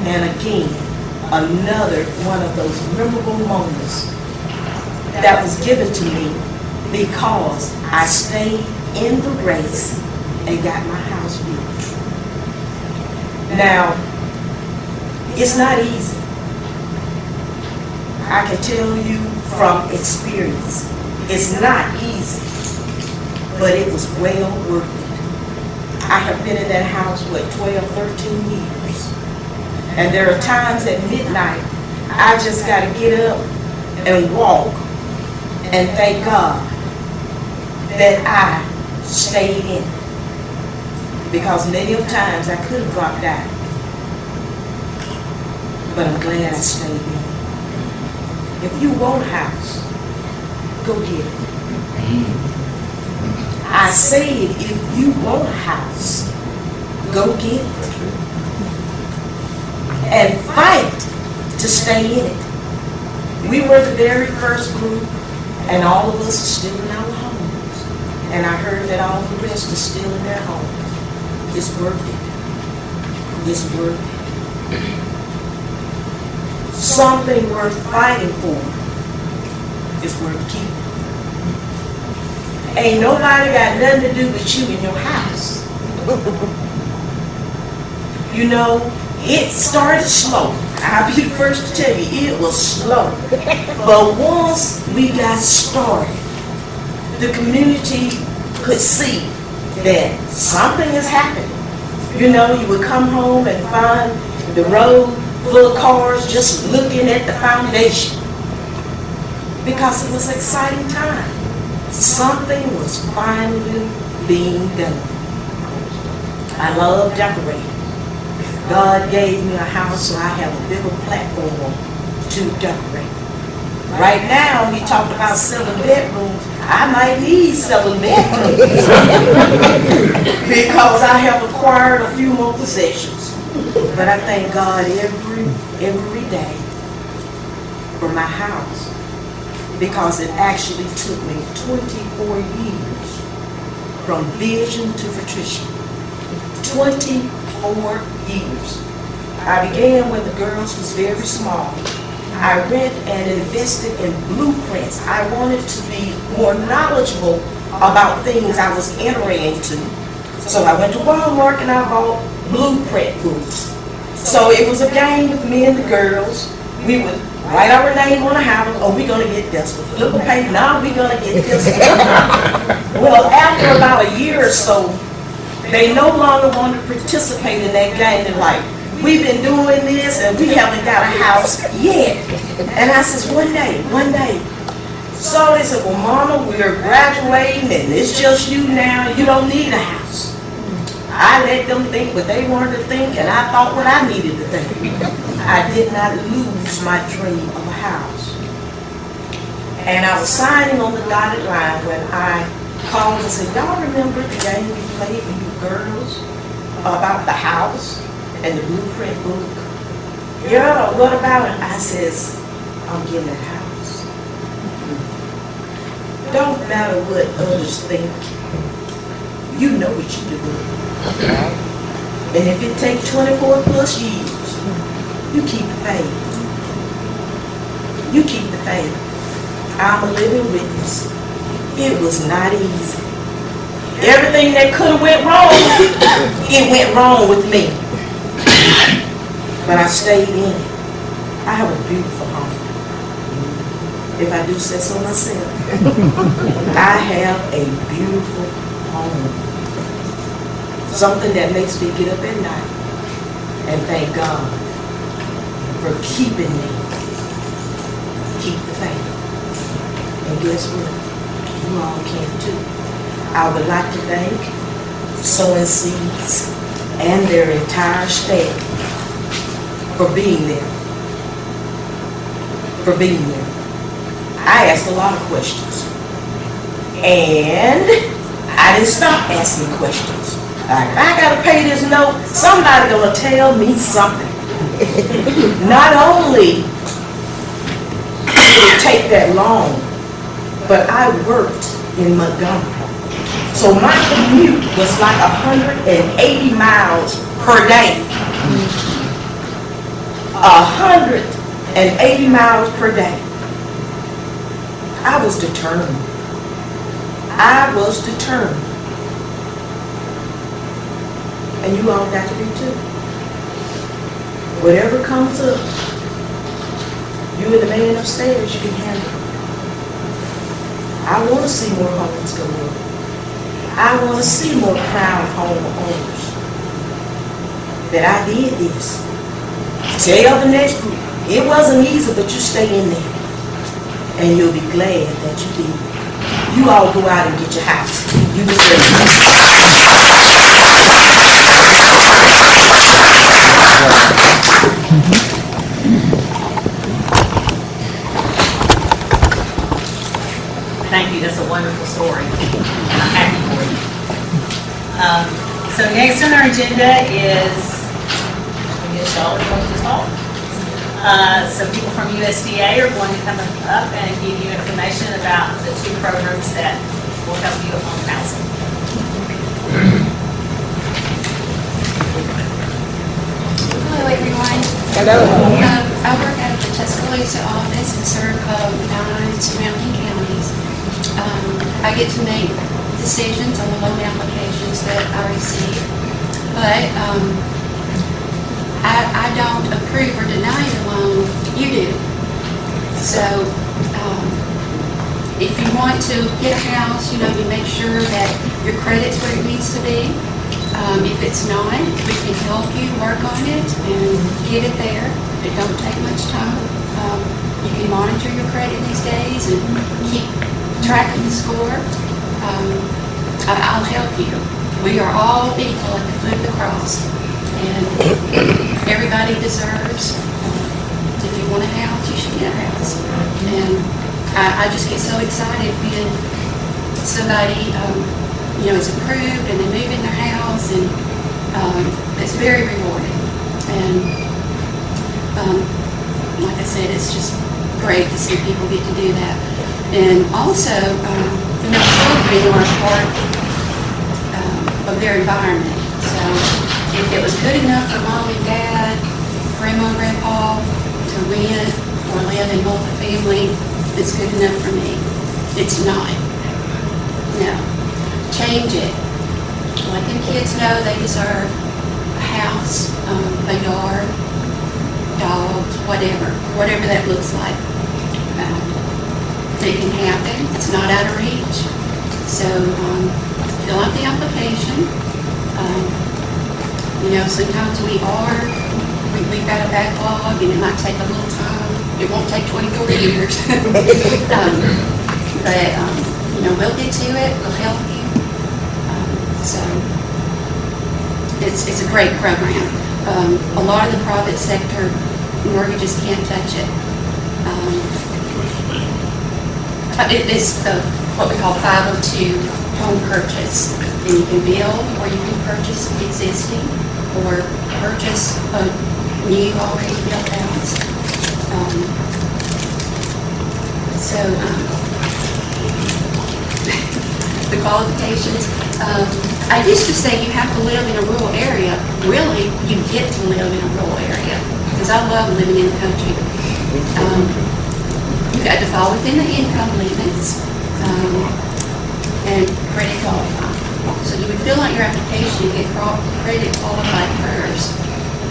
And again, another one of those memorable moments that was given to me because I stayed in the race and got my house built. Now, it's not easy. I can tell you from experience, it's not easy, but it was well worth it. I have been in that house, 12, 13 years. And there are times at midnight, I just got to get up and walk and thank God that I stayed in it. Because many of times I could have dropped out. But I'm glad I stayed in. If you want a house, go get it. I said, if you want a house, go get it. And fight to stay in it. We were the very first group, and all of us are still in our homes. And I heard that all the rest are still in their homes. It's worth it. It's worth it. Something worth fighting for is worth keeping. Ain't nobody got nothing to do with you in your house. You know, it started slow. I'll be the first to tell you, it was slow. But once we got started, the community could see that something is happening. You know, you would come home and find the road full of cars just looking at the foundation. Because it was an exciting time. Something was finally being done. I love decorating. God gave me a house, so I have a bigger platform to decorate. Right now, we talked about 7 bedrooms. I might need 7 bedrooms because I have acquired a few more possessions. But I thank God every day for my house, because it actually took me 24 years from vision to fruition. 24 years. I began when the girls was very small. I read and invested in blueprints. I wanted to be more knowledgeable about things I was entering into. So I went to Walmart and I bought blueprint books. So it was a game with me and the girls. We would write our name on a house. Oh, we're going to get this one. Flip a page. Now we're going to get this one. Well, after about a year or so, they no longer want to participate in that game. They're like, we've been doing this and we haven't got a house yet. And I says, one day. So they said, well, Mama, we're graduating and it's just you now. You don't need a house. I let them think what they wanted to think, and I thought what I needed to think. I did not lose my dream of a house. And I was signing on the dotted line when I called and said, y'all remember the game we played for you girls about the house and the blueprint book? Yeah, what about it? I says, I'm getting that house. Don't matter what others think. You know what you're doing. And if it takes 24 plus years, you keep the faith. You keep the faith. I'm a living witness. It was not easy. Everything that could have went wrong, it went wrong with me. But I stayed in it. I have a beautiful home. If I do say so myself, I have a beautiful home. Something that makes me get up at night and thank God for keeping me keep the faith. And guess what? You all can too. I would like to thank Sowing Seeds and their entire staff for being there. I asked a lot of questions. And I didn't stop asking questions. I gotta pay this note, somebody gonna tell me something. Not only did it take that long, but I worked in Montgomery. So my commute was like 180 miles per day. 180 miles per day. I was determined. And you all got to be too. Whatever comes up, you and the man upstairs, you can handle it. I want to see more homes go up. I want to see more proud homeowners that I did this. Tell the next group, it wasn't easy, but you stay in there. And you'll be glad that you did. You all go out and get your house. You deserve it. Thank you, that's a wonderful story. I'm happy for you. So next on our agenda is, I guess y'all are going to talk. So people from USDA are going to come up and give you information about the two programs that will help you on housing. Hello, everyone. Hello. I work at the Tuscaloosa office and serve 9 surrounding counties. I get to make decisions on the loan applications that I receive, but I don't approve or deny the loan. You do. So if you want to get a house, you make sure that your credit's where it needs to be. If it's not, we can help you work on it and get it there. It don't take much time. You can monitor your credit these days and keep track of the score. I'll help you. We are all equal at the foot of the cross, and everybody deserves. If you want a house, you should get a house. And I just get so excited when somebody is approved and they move in their house, and it's very rewarding. And like I said, it's just great to see people get to do that. And also, children are part of their environment. So if it was good enough for mom and dad, grandma and grandpa to rent or live in multifamily, it's good enough for me. It's not. No. Change it. Let them kids know they deserve a house, a yard, dogs, whatever that looks like. It can happen. It's not out of reach. So fill out the application. Sometimes we've got a backlog and it might take a little time. It won't take 24 years. But we'll get to it. We'll help you. So it's a great program. A lot of the private sector mortgages can't touch it. It's what we call 502 home purchase. And you can build, or you can purchase existing, or purchase a new already built house. The qualifications. I used to say you have to live in a rural area. Really, you get to live in a rural area, because I love living in the country. You've got to fall within the income limits and credit qualify. So you would fill out your application and get credit qualified first.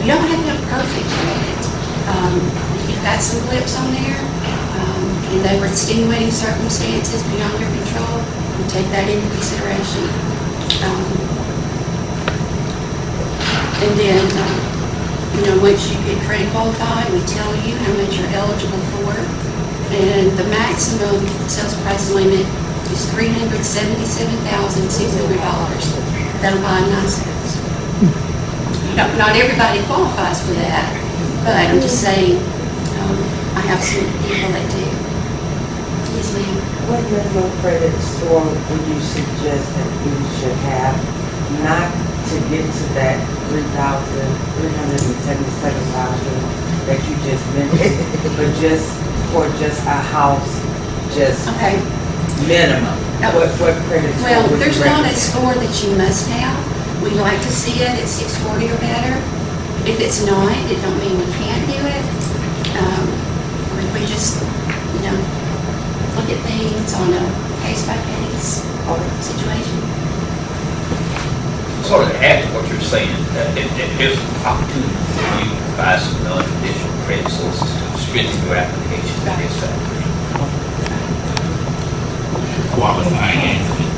You don't have to have perfect credit. If you've got some blips on there and they were extenuating circumstances beyond your control, you take that into consideration. And then, once you get credit qualified, we tell you how much you're eligible for. And the maximum sales price limit is $377,600. That'll buy 9 sets. Not everybody qualifies for that, but I'm just saying, I have some people that do. Yes, ma'am. What minimum credit score would you suggest that we should have, not to get to that 377,000 that you just mentioned, but just for just a house, just Okay. minimum? What credit score Well, would you there's not a recommend? score that you must have. We like to see it at 640 or better. If it's not, it don't mean we can't do it. We just, look at things on a case-by-case situation. Sort of add to what you're saying, here's an opportunity for you to provide some non-traditional credit sources to strengthen your application to this factory. Qualifying entity.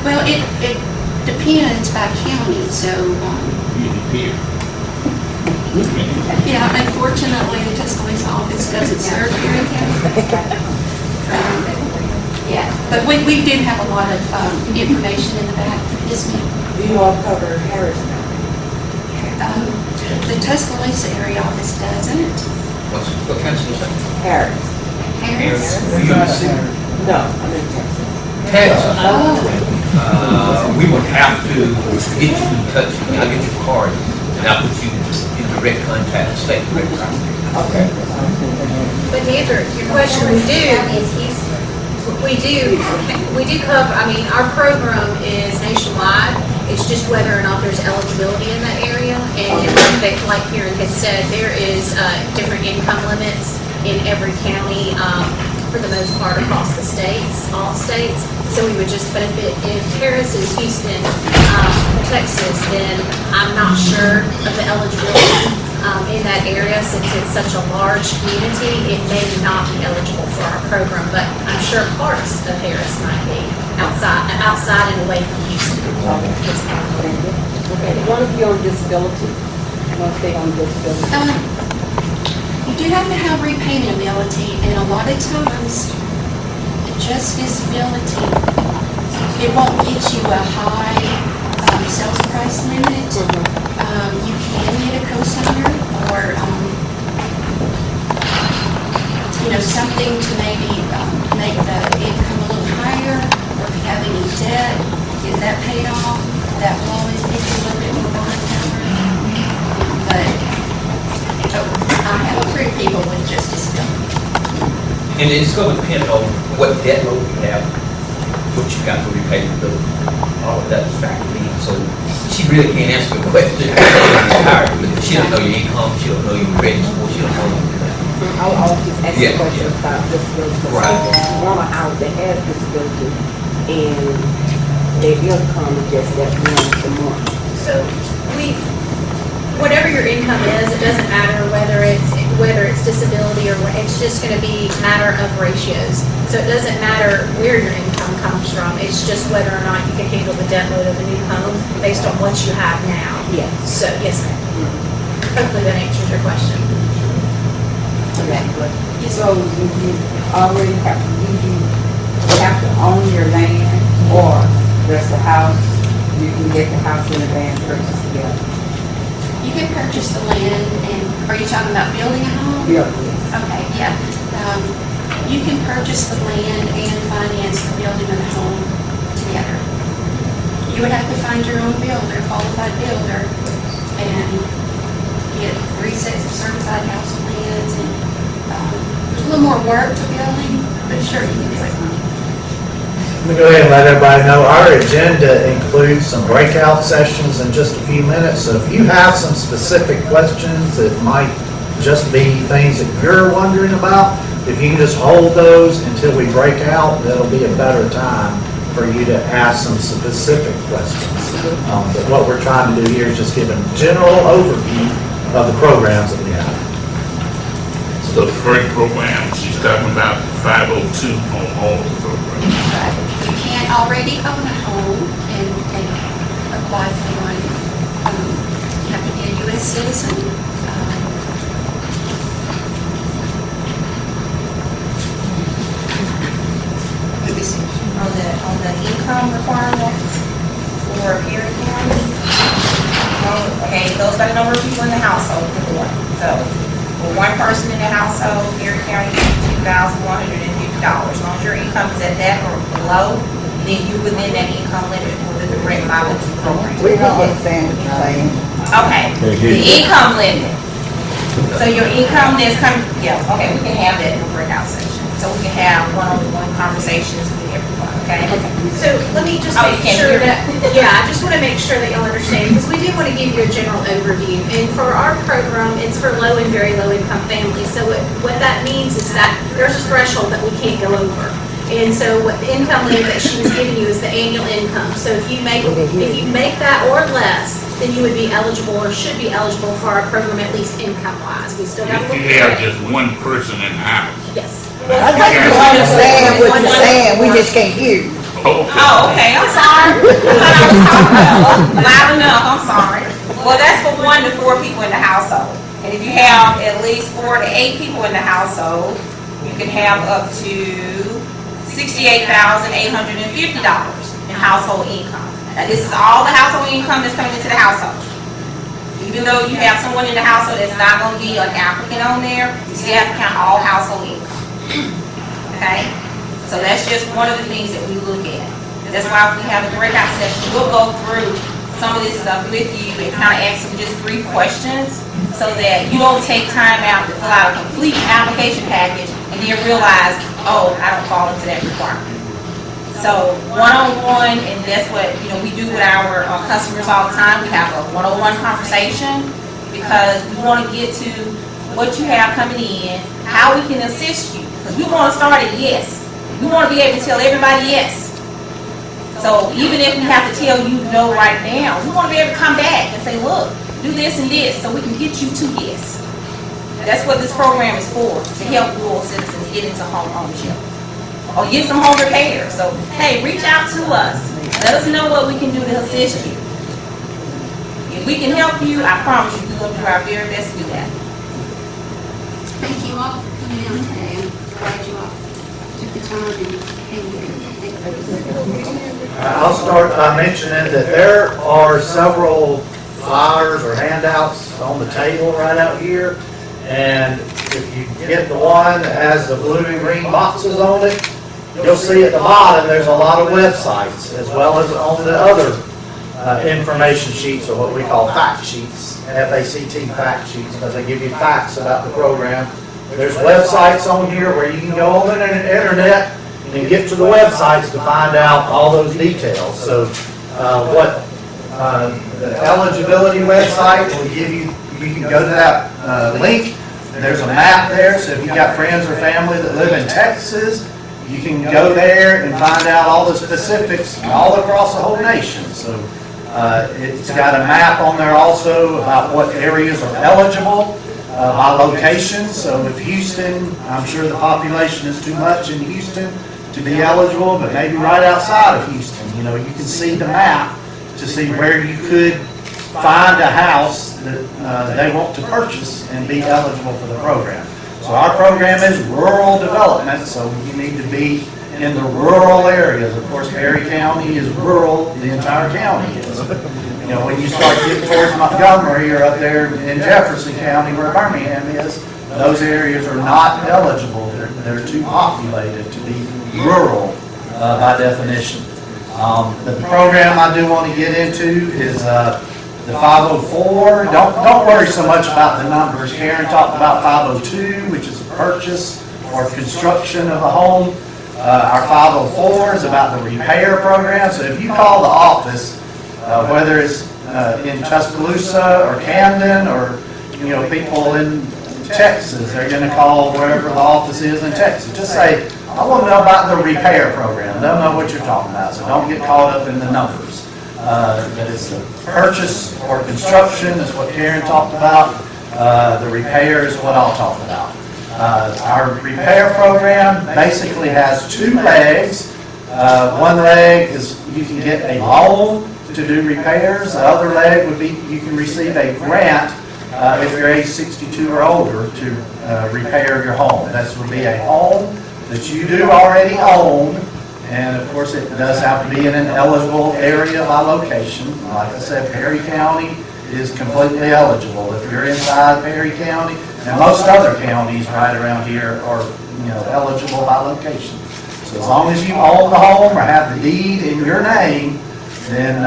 Well, it depends by county, so, yeah, unfortunately, the Tuscaloosa office doesn't serve here in county. Yeah, but we do have a lot of information in the back. Yes, ma'am. Do you all cover Harris County? The Tuscaloosa area office doesn't. What kind of stuff? Harris? Harris. No, I'm in Texas. Texas. Oh, We would have to get you in touch, I'll get your card, and I'll put you in direct contact, state direct contact. Okay. But to answer your question, we do cover, our program is nationwide. It's just whether or not there's eligibility in that area. And like Karen had said, there is different income limits in every county, for the most part across the states, all states. So we would just benefit. If Harris is Houston, Texas, then I'm not sure of the eligibility in that area. Since it's such a large community, it may not be eligible for our program, but I'm sure parts of Harris might be outside and away from Houston. Okay, one of you on disability, one thing on disability. you do have to have repayment ability, and a lot of times, just disability, it won't get you a high sales price limit. You can get a co-signer or, something to maybe make the income a little higher, or if you have any debt, get that paid off. That will always give you a little bit more buying power. But I have approved people with just disability. And it's going to depend on what debt load you have, what you got to repay the bill. All of that is factored in. So she really can't answer the question. She don't know your income, she don't know your credit score, she don't know that. I'll just ask Yeah, a question yeah. about disability. So Right. you want a house that has disability and their income is just that once a month. So whatever your income is, it doesn't matter whether it's disability or it's just going to be a matter of ratios. So it doesn't matter where your income comes from. It's just whether or not you can handle the debt load of a new home based on what you have now. Yes. So yes, ma'am. Hopefully that answers your question. Okay. So you already have, you have to own your land, or just the house, you can get the house in advance purchase together? You can purchase the land, and are you talking about building a home? Yeah. Okay, yeah. You can purchase the land and finance the building of the home together. You would have to find your own builder, qualified builder, and get 3 sets of certified house plans, and there's a little more work to building, but sure, you can do it. Let me go ahead and let everybody know, our agenda includes some breakout sessions in just a few minutes. So if you have some specific questions that might just be things that you're wondering about, if you can just hold those until we break out, that'll be a better time for you to ask some specific questions. But what we're trying to do here is just give a general overview of the programs that we have. So the first program, she's talking about 502 homeowners program. But if you can't already own a home and apply for one, you have to be a U.S. citizen. income requirements for Perry County. Okay, those are the number of people in the household for one. So, for one person in the household, Perry County is $2,150. As long as your income is at that or below, then you within that income limit for the direct liability program. We don't understand what you're saying. Okay, the income limit. So your income that's coming, yeah, okay, we can have that in the breakout session. So we can have one-on-one conversations with everyone, okay? So let me just Oh, make can sure you- that, yeah, I just want to make sure that you'll understand, because we do want to give you a general overview. And for our program, it's for low and very low income families. So what that means is that there's a threshold that we can't go over. And so what the income limit that she was giving you is the annual income. So if you make that or less, then you would be eligible or should be eligible for our program, at least income-wise. We still got to If look you have at it. just one person in the house. Yes. I think you understand what you're saying, we just can't hear you. Oh, okay, I'm sorry. I thought I was talking about loud enough, I'm sorry. Well, that's for 1 to 4 people in the household. And if you have at least 4 to 8 people in the household, you can have up to $68,850 in household income. Now, this is all the household income that's coming into the household. Even though you have someone in the household that's not going to be an applicant on there, you still have to count all household income. Okay? So that's just one of the things that we look at. That's why we have a breakout session. We'll go through some of this stuff with you and kind of ask some just brief questions so that you don't take time out to fill out a complete application package and then realize, oh, I don't fall into that requirement. So one-on-one, and that's what we do with our customers all the time. We have a one-on-one conversation because we want to get to what you have coming in, how we can assist you. Because we want to start at yes. We want to be able to tell everybody yes. So even if we have to tell you no right now, we want to be able to come back and say, look, do this and this so we can get you to yes. That's what this program is for, to help rural citizens get into home ownership or get some home repair. So, hey, reach out to us. Let us know what we can do to assist you. If we can help you, I promise you, we're going to do our very best to do that. Thank you all for coming out today. I'm glad you all took the time and came here. Thank you. I'll start by mentioning that there are several flyers or handouts on the table right out here. And if you get the one that has the blue and green boxes on it, you'll see at the bottom there's a lot of websites, as well as on the other information sheets, or what we call fact sheets, FACT fact sheets, because they give you facts about the program. There's websites on here where you can go on the internet and get to the websites to find out all those details. So the eligibility website will give you, you can go to that link. There's a map there, so if you've got friends or family that live in Texas, you can go there and find out all the specifics all across the whole nation. So it's got a map on there also about what areas are eligible by location. So if Houston, I'm sure the population is too much in Houston to be eligible, but maybe right outside of Houston, you can see the map to see where you could find a house that they want to purchase and be eligible for the program. So our program is rural development, so you need to be in the rural areas. Of course, Perry County is rural, the entire county is. When you start getting towards Montgomery or up there in Jefferson County where Birmingham is, those areas are not eligible. They're too populated to be rural by definition. The program I do want to get into is the 504. Don't worry so much about the numbers. Karen talked about 502, which is a purchase or construction of a home. Our 504 is about the repair program. So if you call the office, whether it's in Tuscaloosa or Camden or people in Texas, they're going to call wherever the office is in Texas. Just say, I want to know about the repair program. They'll know what you're talking about, so don't get caught up in the numbers. But it's the purchase or construction is what Karen talked about. The repair is what I'll talk about. Our repair program basically has 2 legs. One leg is you can get a loan to do repairs. The other leg would be you can receive a grant if you're age 62 or older to repair your home. That would be a home that you do already own, And of course, it does have to be in an eligible area by location. Like I said, Perry County is completely eligible. If you're inside Perry County, and most other counties right around here are, eligible by location. So as long as you own the home or have the deed in your name, then,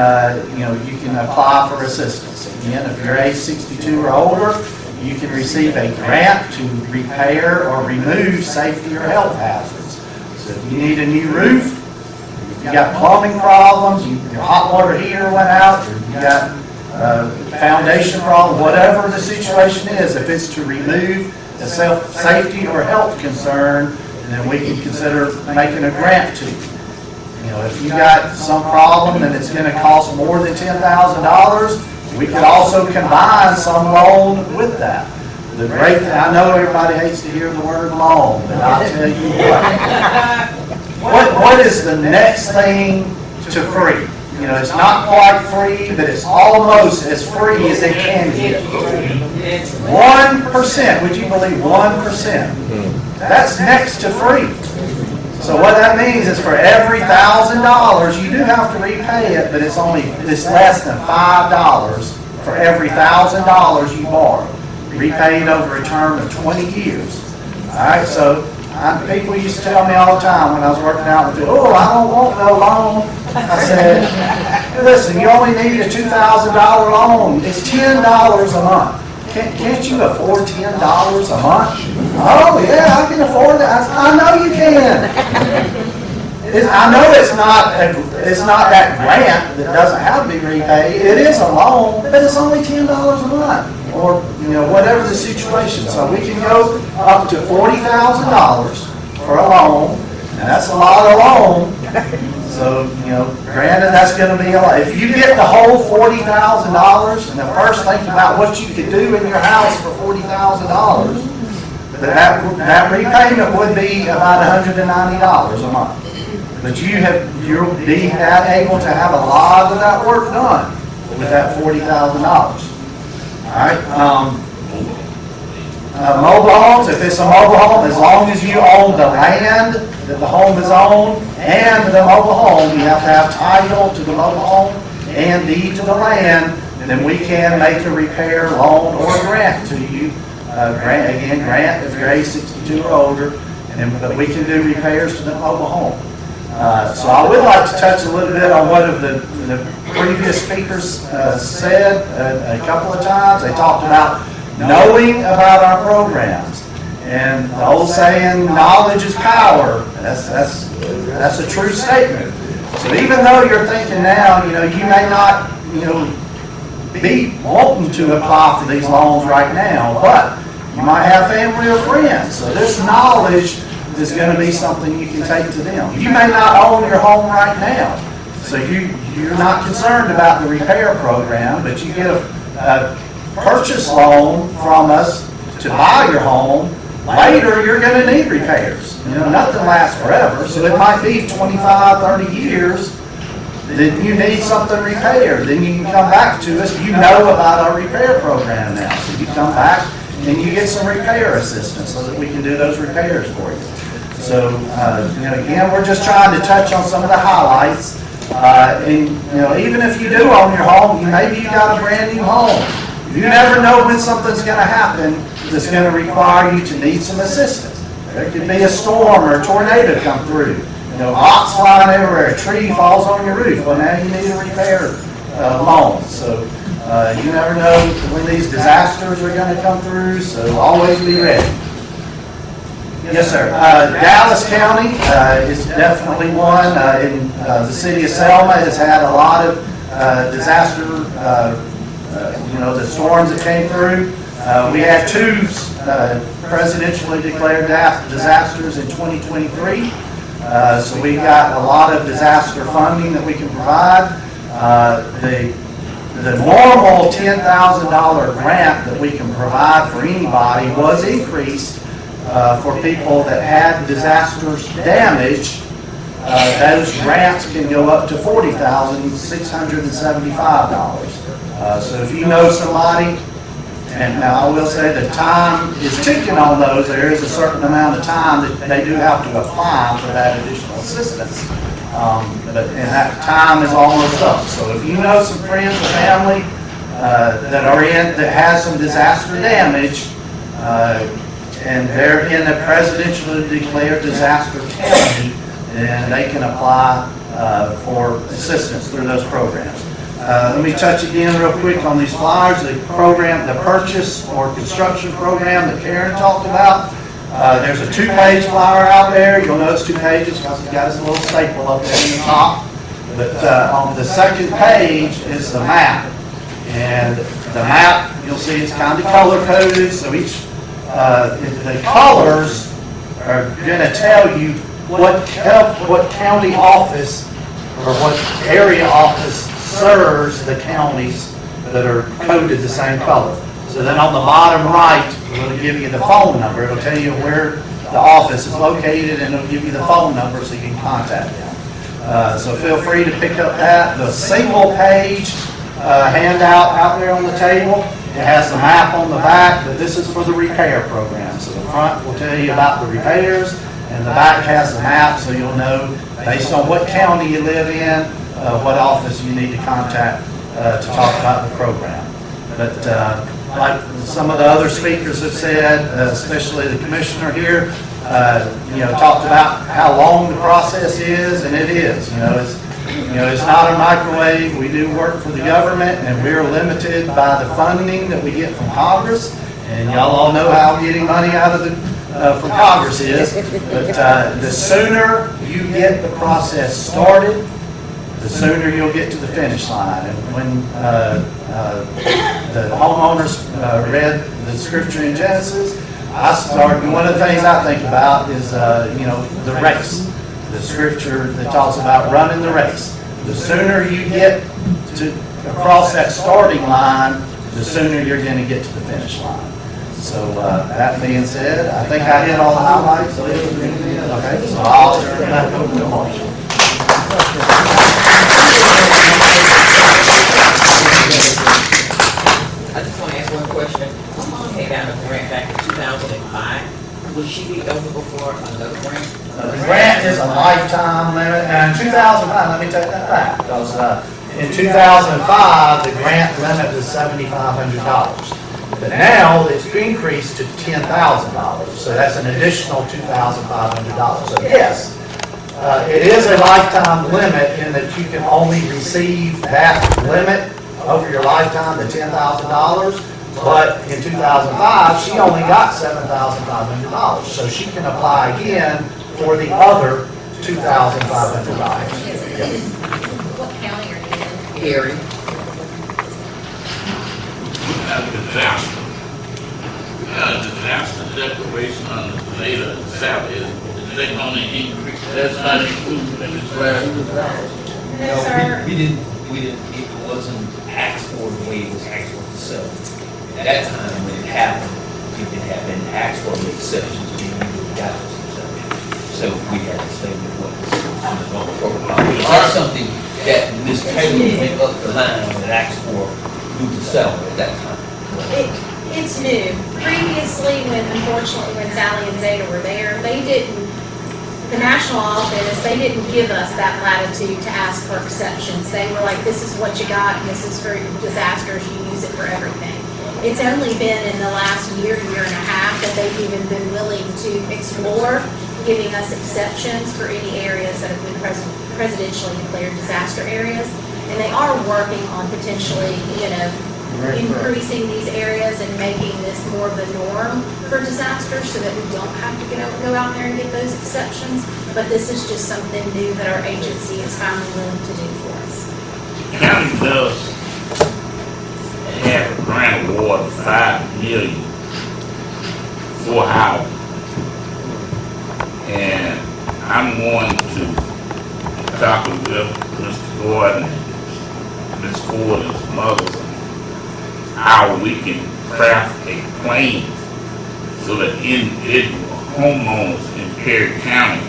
you can apply for assistance. Again, if you're age 62 or older, you can receive a grant to repair or remove safety or health hazards. So if you need a new roof, if you got plumbing problems, your hot water heater went out, or you got foundation problem, whatever the situation is, if it's to remove a safety or health concern, then we can consider making a grant to you. If you got some problem and it's going to cost more than $10,000, we could also combine some loan with that. The great thing, I know everybody hates to hear the word loan, but I'll tell you what is the next thing to free? It's not quite free, but it's almost as free as it can get. 1%, would you believe 1%? That's next to free. So what that means is for every $1,000, you do have to repay it, but it's less than $5 for every $1,000 you borrow. Repaid over a term of 20 years. All right, so people used to tell me all the time when I was working out in the field, I don't want no loan. I said, listen, you only need a $2,000 loan. It's $10 a month. Can't you afford $10 a month? Oh, yeah, I can afford that. I know you can. I know it's not that grant that doesn't have to be repaid. It is a loan, but it's only $10 a month, or whatever the situation. So we can go up to $40,000 for a loan, and that's a lot of loan. So granted, that's going to be a lot. If you get the whole $40,000, and the first think about what you could do in your house for $40,000. That repayment would be about $190 a month. But you'll be able to have a lot of that work done with that $40,000. All right. Mobile homes, if it's a mobile home, as long as you own the land that the home is on and the mobile home, you have to have title to the mobile home and deed to the land, then we can make a repair loan or grant to you. Grant if you're age 62 or older, but we can do repairs to the mobile home. So I would like to touch a little bit on what the previous speakers said a couple of times. They talked about knowing about our programs. And the old saying, knowledge is power. That's a true statement. So even though you're thinking now, you may not, be wanting to apply for these loans right now, but you might have family or friends. So this knowledge is going to be something you can take to them. You may not own your home right now, so you're not concerned about the repair program, but you get a purchase loan from us to buy your home. Later, you're going to need repairs. Nothing lasts forever, so it might be 25, 30 years that you need something repaired. Then you can come back to us. You know about our repair program now, so you come back and you get some repair assistance so that we can do those repairs for you. So, again, we're just trying to touch on some of the highlights. And even if you do own your home, maybe you got a brand new home. You never know when something's going to happen that's going to require you to need some assistance. There could be a storm or a tornado come through. Rocks flying everywhere, a tree falls on your roof. Well, now you need a repair loan. So you never know when these disasters are going to come through, so always be ready. Yes, sir. Dallas County is definitely one. In the city of Selma has had a lot of disaster, the storms that came through. We had two presidentially declared disasters in 2023. So we got a lot of disaster funding that we can provide. The normal $10,000 grant that we can provide for anybody was increased for people that had disasters damage. Those grants can go up to $40,675. So if you know somebody And now I will say the time is ticking on those. There is a certain amount of time that they do have to apply for that additional assistance. And that time is almost up. So if you know some friends or family that has some disaster damage, and they're in a presidentially declared disaster county, then they can apply for assistance through those programs. Let me touch again real quick on these flyers. The program, the purchase or construction program that Karen talked about. There's a 2-page flyer out there. You'll notice 2 pages because it's got this little staple up there in the top. But on the second page is the map. And the map, you'll see it's kind of color coded. So each, the colors are going to tell you what county office or what area office serves the counties that are coded the same color. So then on the bottom right, it'll give you the phone number. It'll tell you where the office is located, and it'll give you the phone number so you can contact them. So feel free to pick up that. The single page handout out there on the table, it has the map on the back, but this is for the repair program. So the front will tell you about the repairs, and the back has the map, so you'll know based on what county you live in, what office you need to contact to talk about the program. But like some of the other speakers have said, especially the commissioner here, talked about how long the process is, and it is. It's not a microwave. We do work for the government, and we're limited by the funding that we get from Congress. And y'all all know how getting money out of from Congress is. But the sooner you get the process started, the sooner you'll get to the finish line. And when the homeowners read the scripture in Genesis, one of the things I think about is, the race. The scripture that talks about running the race. The sooner you get across that starting line, the sooner you're going to get to the finish line. So that being said, I think I hit all the highlights. Okay, so I'll turn it back over to Marshall. I just want to ask one question. My mom paid out a grant back in 2005. Will she be eligible for another grant? The grant is a lifetime limit, and in 2005, let me take that back, because in 2005, the grant limit was $7,500. But now it's increased to $10,000, so that's an additional $2,500. So yes, it is a lifetime limit in that you can only receive that limit over your lifetime, the $10,000. But in 2005, she only got $7,500, so she can apply again for the other $2,500. What county are you in? Gary. We had a disaster. We had a disaster declaration on the later Saturday. They only increase, that's not included in this last. No, sir. We didn't, it wasn't asked for the way it was asked for itself. At that time, when it happened, it had been asked for the exceptions, and we got those exceptions. So we had to stay with what was on the normal protocol. That's something that Ms. Taylor went up the line and asked for through the settlement at that time. It's new. Previously, unfortunately, when Sally and Zeta were there, the national office, they didn't give us that latitude to ask for exceptions. They were like, this is what you got, and this is for disasters, you use it for everything. It's only been in the last year and a half that they've even been willing to explore giving us exceptions for any areas that have been presidentially declared disaster areas. And they are working on potentially, increasing these areas and making this more of a norm for disasters so that we don't have to go out there and get those exceptions. But this is just something new that our agency is finally willing to do for us. The county does have a grant award of $5 million for housing. And I'm going to talk with Mr. Gordon, Ms. Ford, and some others how we can craft a plan so that individual homeowners in Perry County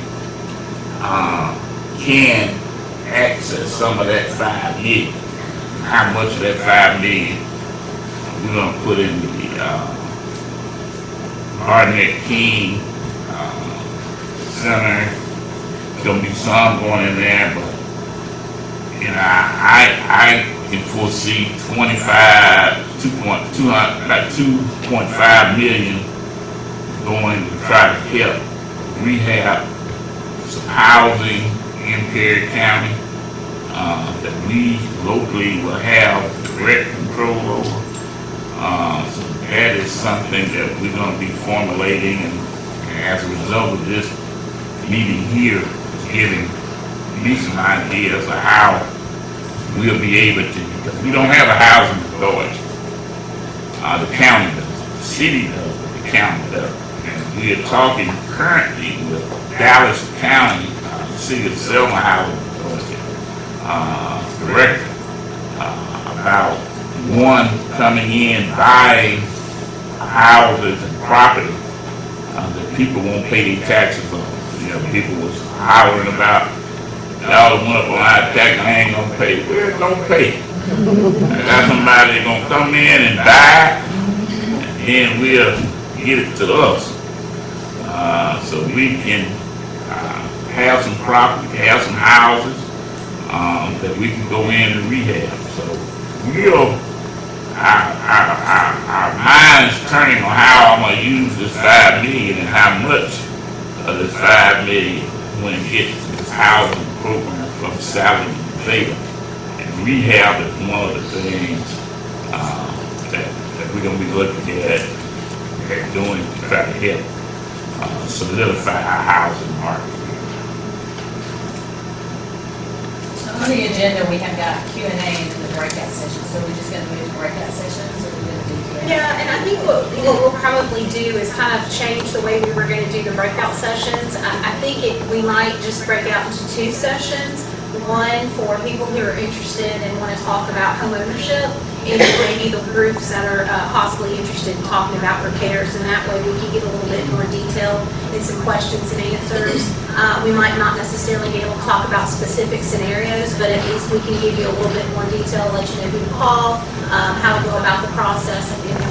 can access some of that $5 million. How much of that $5 million we're going to put in the Barnett King Center. There's gonna be some going in there, but you know, I can foresee about 2.5 million going to try to help rehab some housing in Perry County that we locally will have direct control over. So that is something that we're going to be formulating, and as a result of this meeting here, it's giving me some ideas of how we'll be able to, because we don't have a housing authority. The county does, the city does, but the county does. And we are talking currently with Dallas County, the city of Selma Housing Authority director, about one coming in, buying houses and property that people won't pay their taxes on. You know, people was hollering about, y'all went up on our tax, I ain't gonna pay. Well, don't pay. I got somebody that's gonna come in and buy, and then we'll get it to us. So we can have some property, have some houses that we can go in and rehab. So our minds turning on how I'm gonna use this $5 million and how much of this $5 million when it gets to this housing program from salary and labor. And rehab is one of the things that we're gonna be looking at doing to try to help solidify our housing market. On the agenda, we have got Q&A and then the breakout session, so we're just gonna move to breakout sessions, or we're gonna do Q&A? Yeah, and I think what we'll probably do is kind of change the way we were gonna do the breakout sessions. I think we might just break it out into 2 sessions. One for people who are interested and want to talk about home ownership, and maybe the groups that are possibly interested in talking about repairs, and that way we can get a little bit more detail and some questions and answers. We might not necessarily be able to talk about specific scenarios, but at least we can give you a little bit more detail, let you know who to call, how to go about the process, and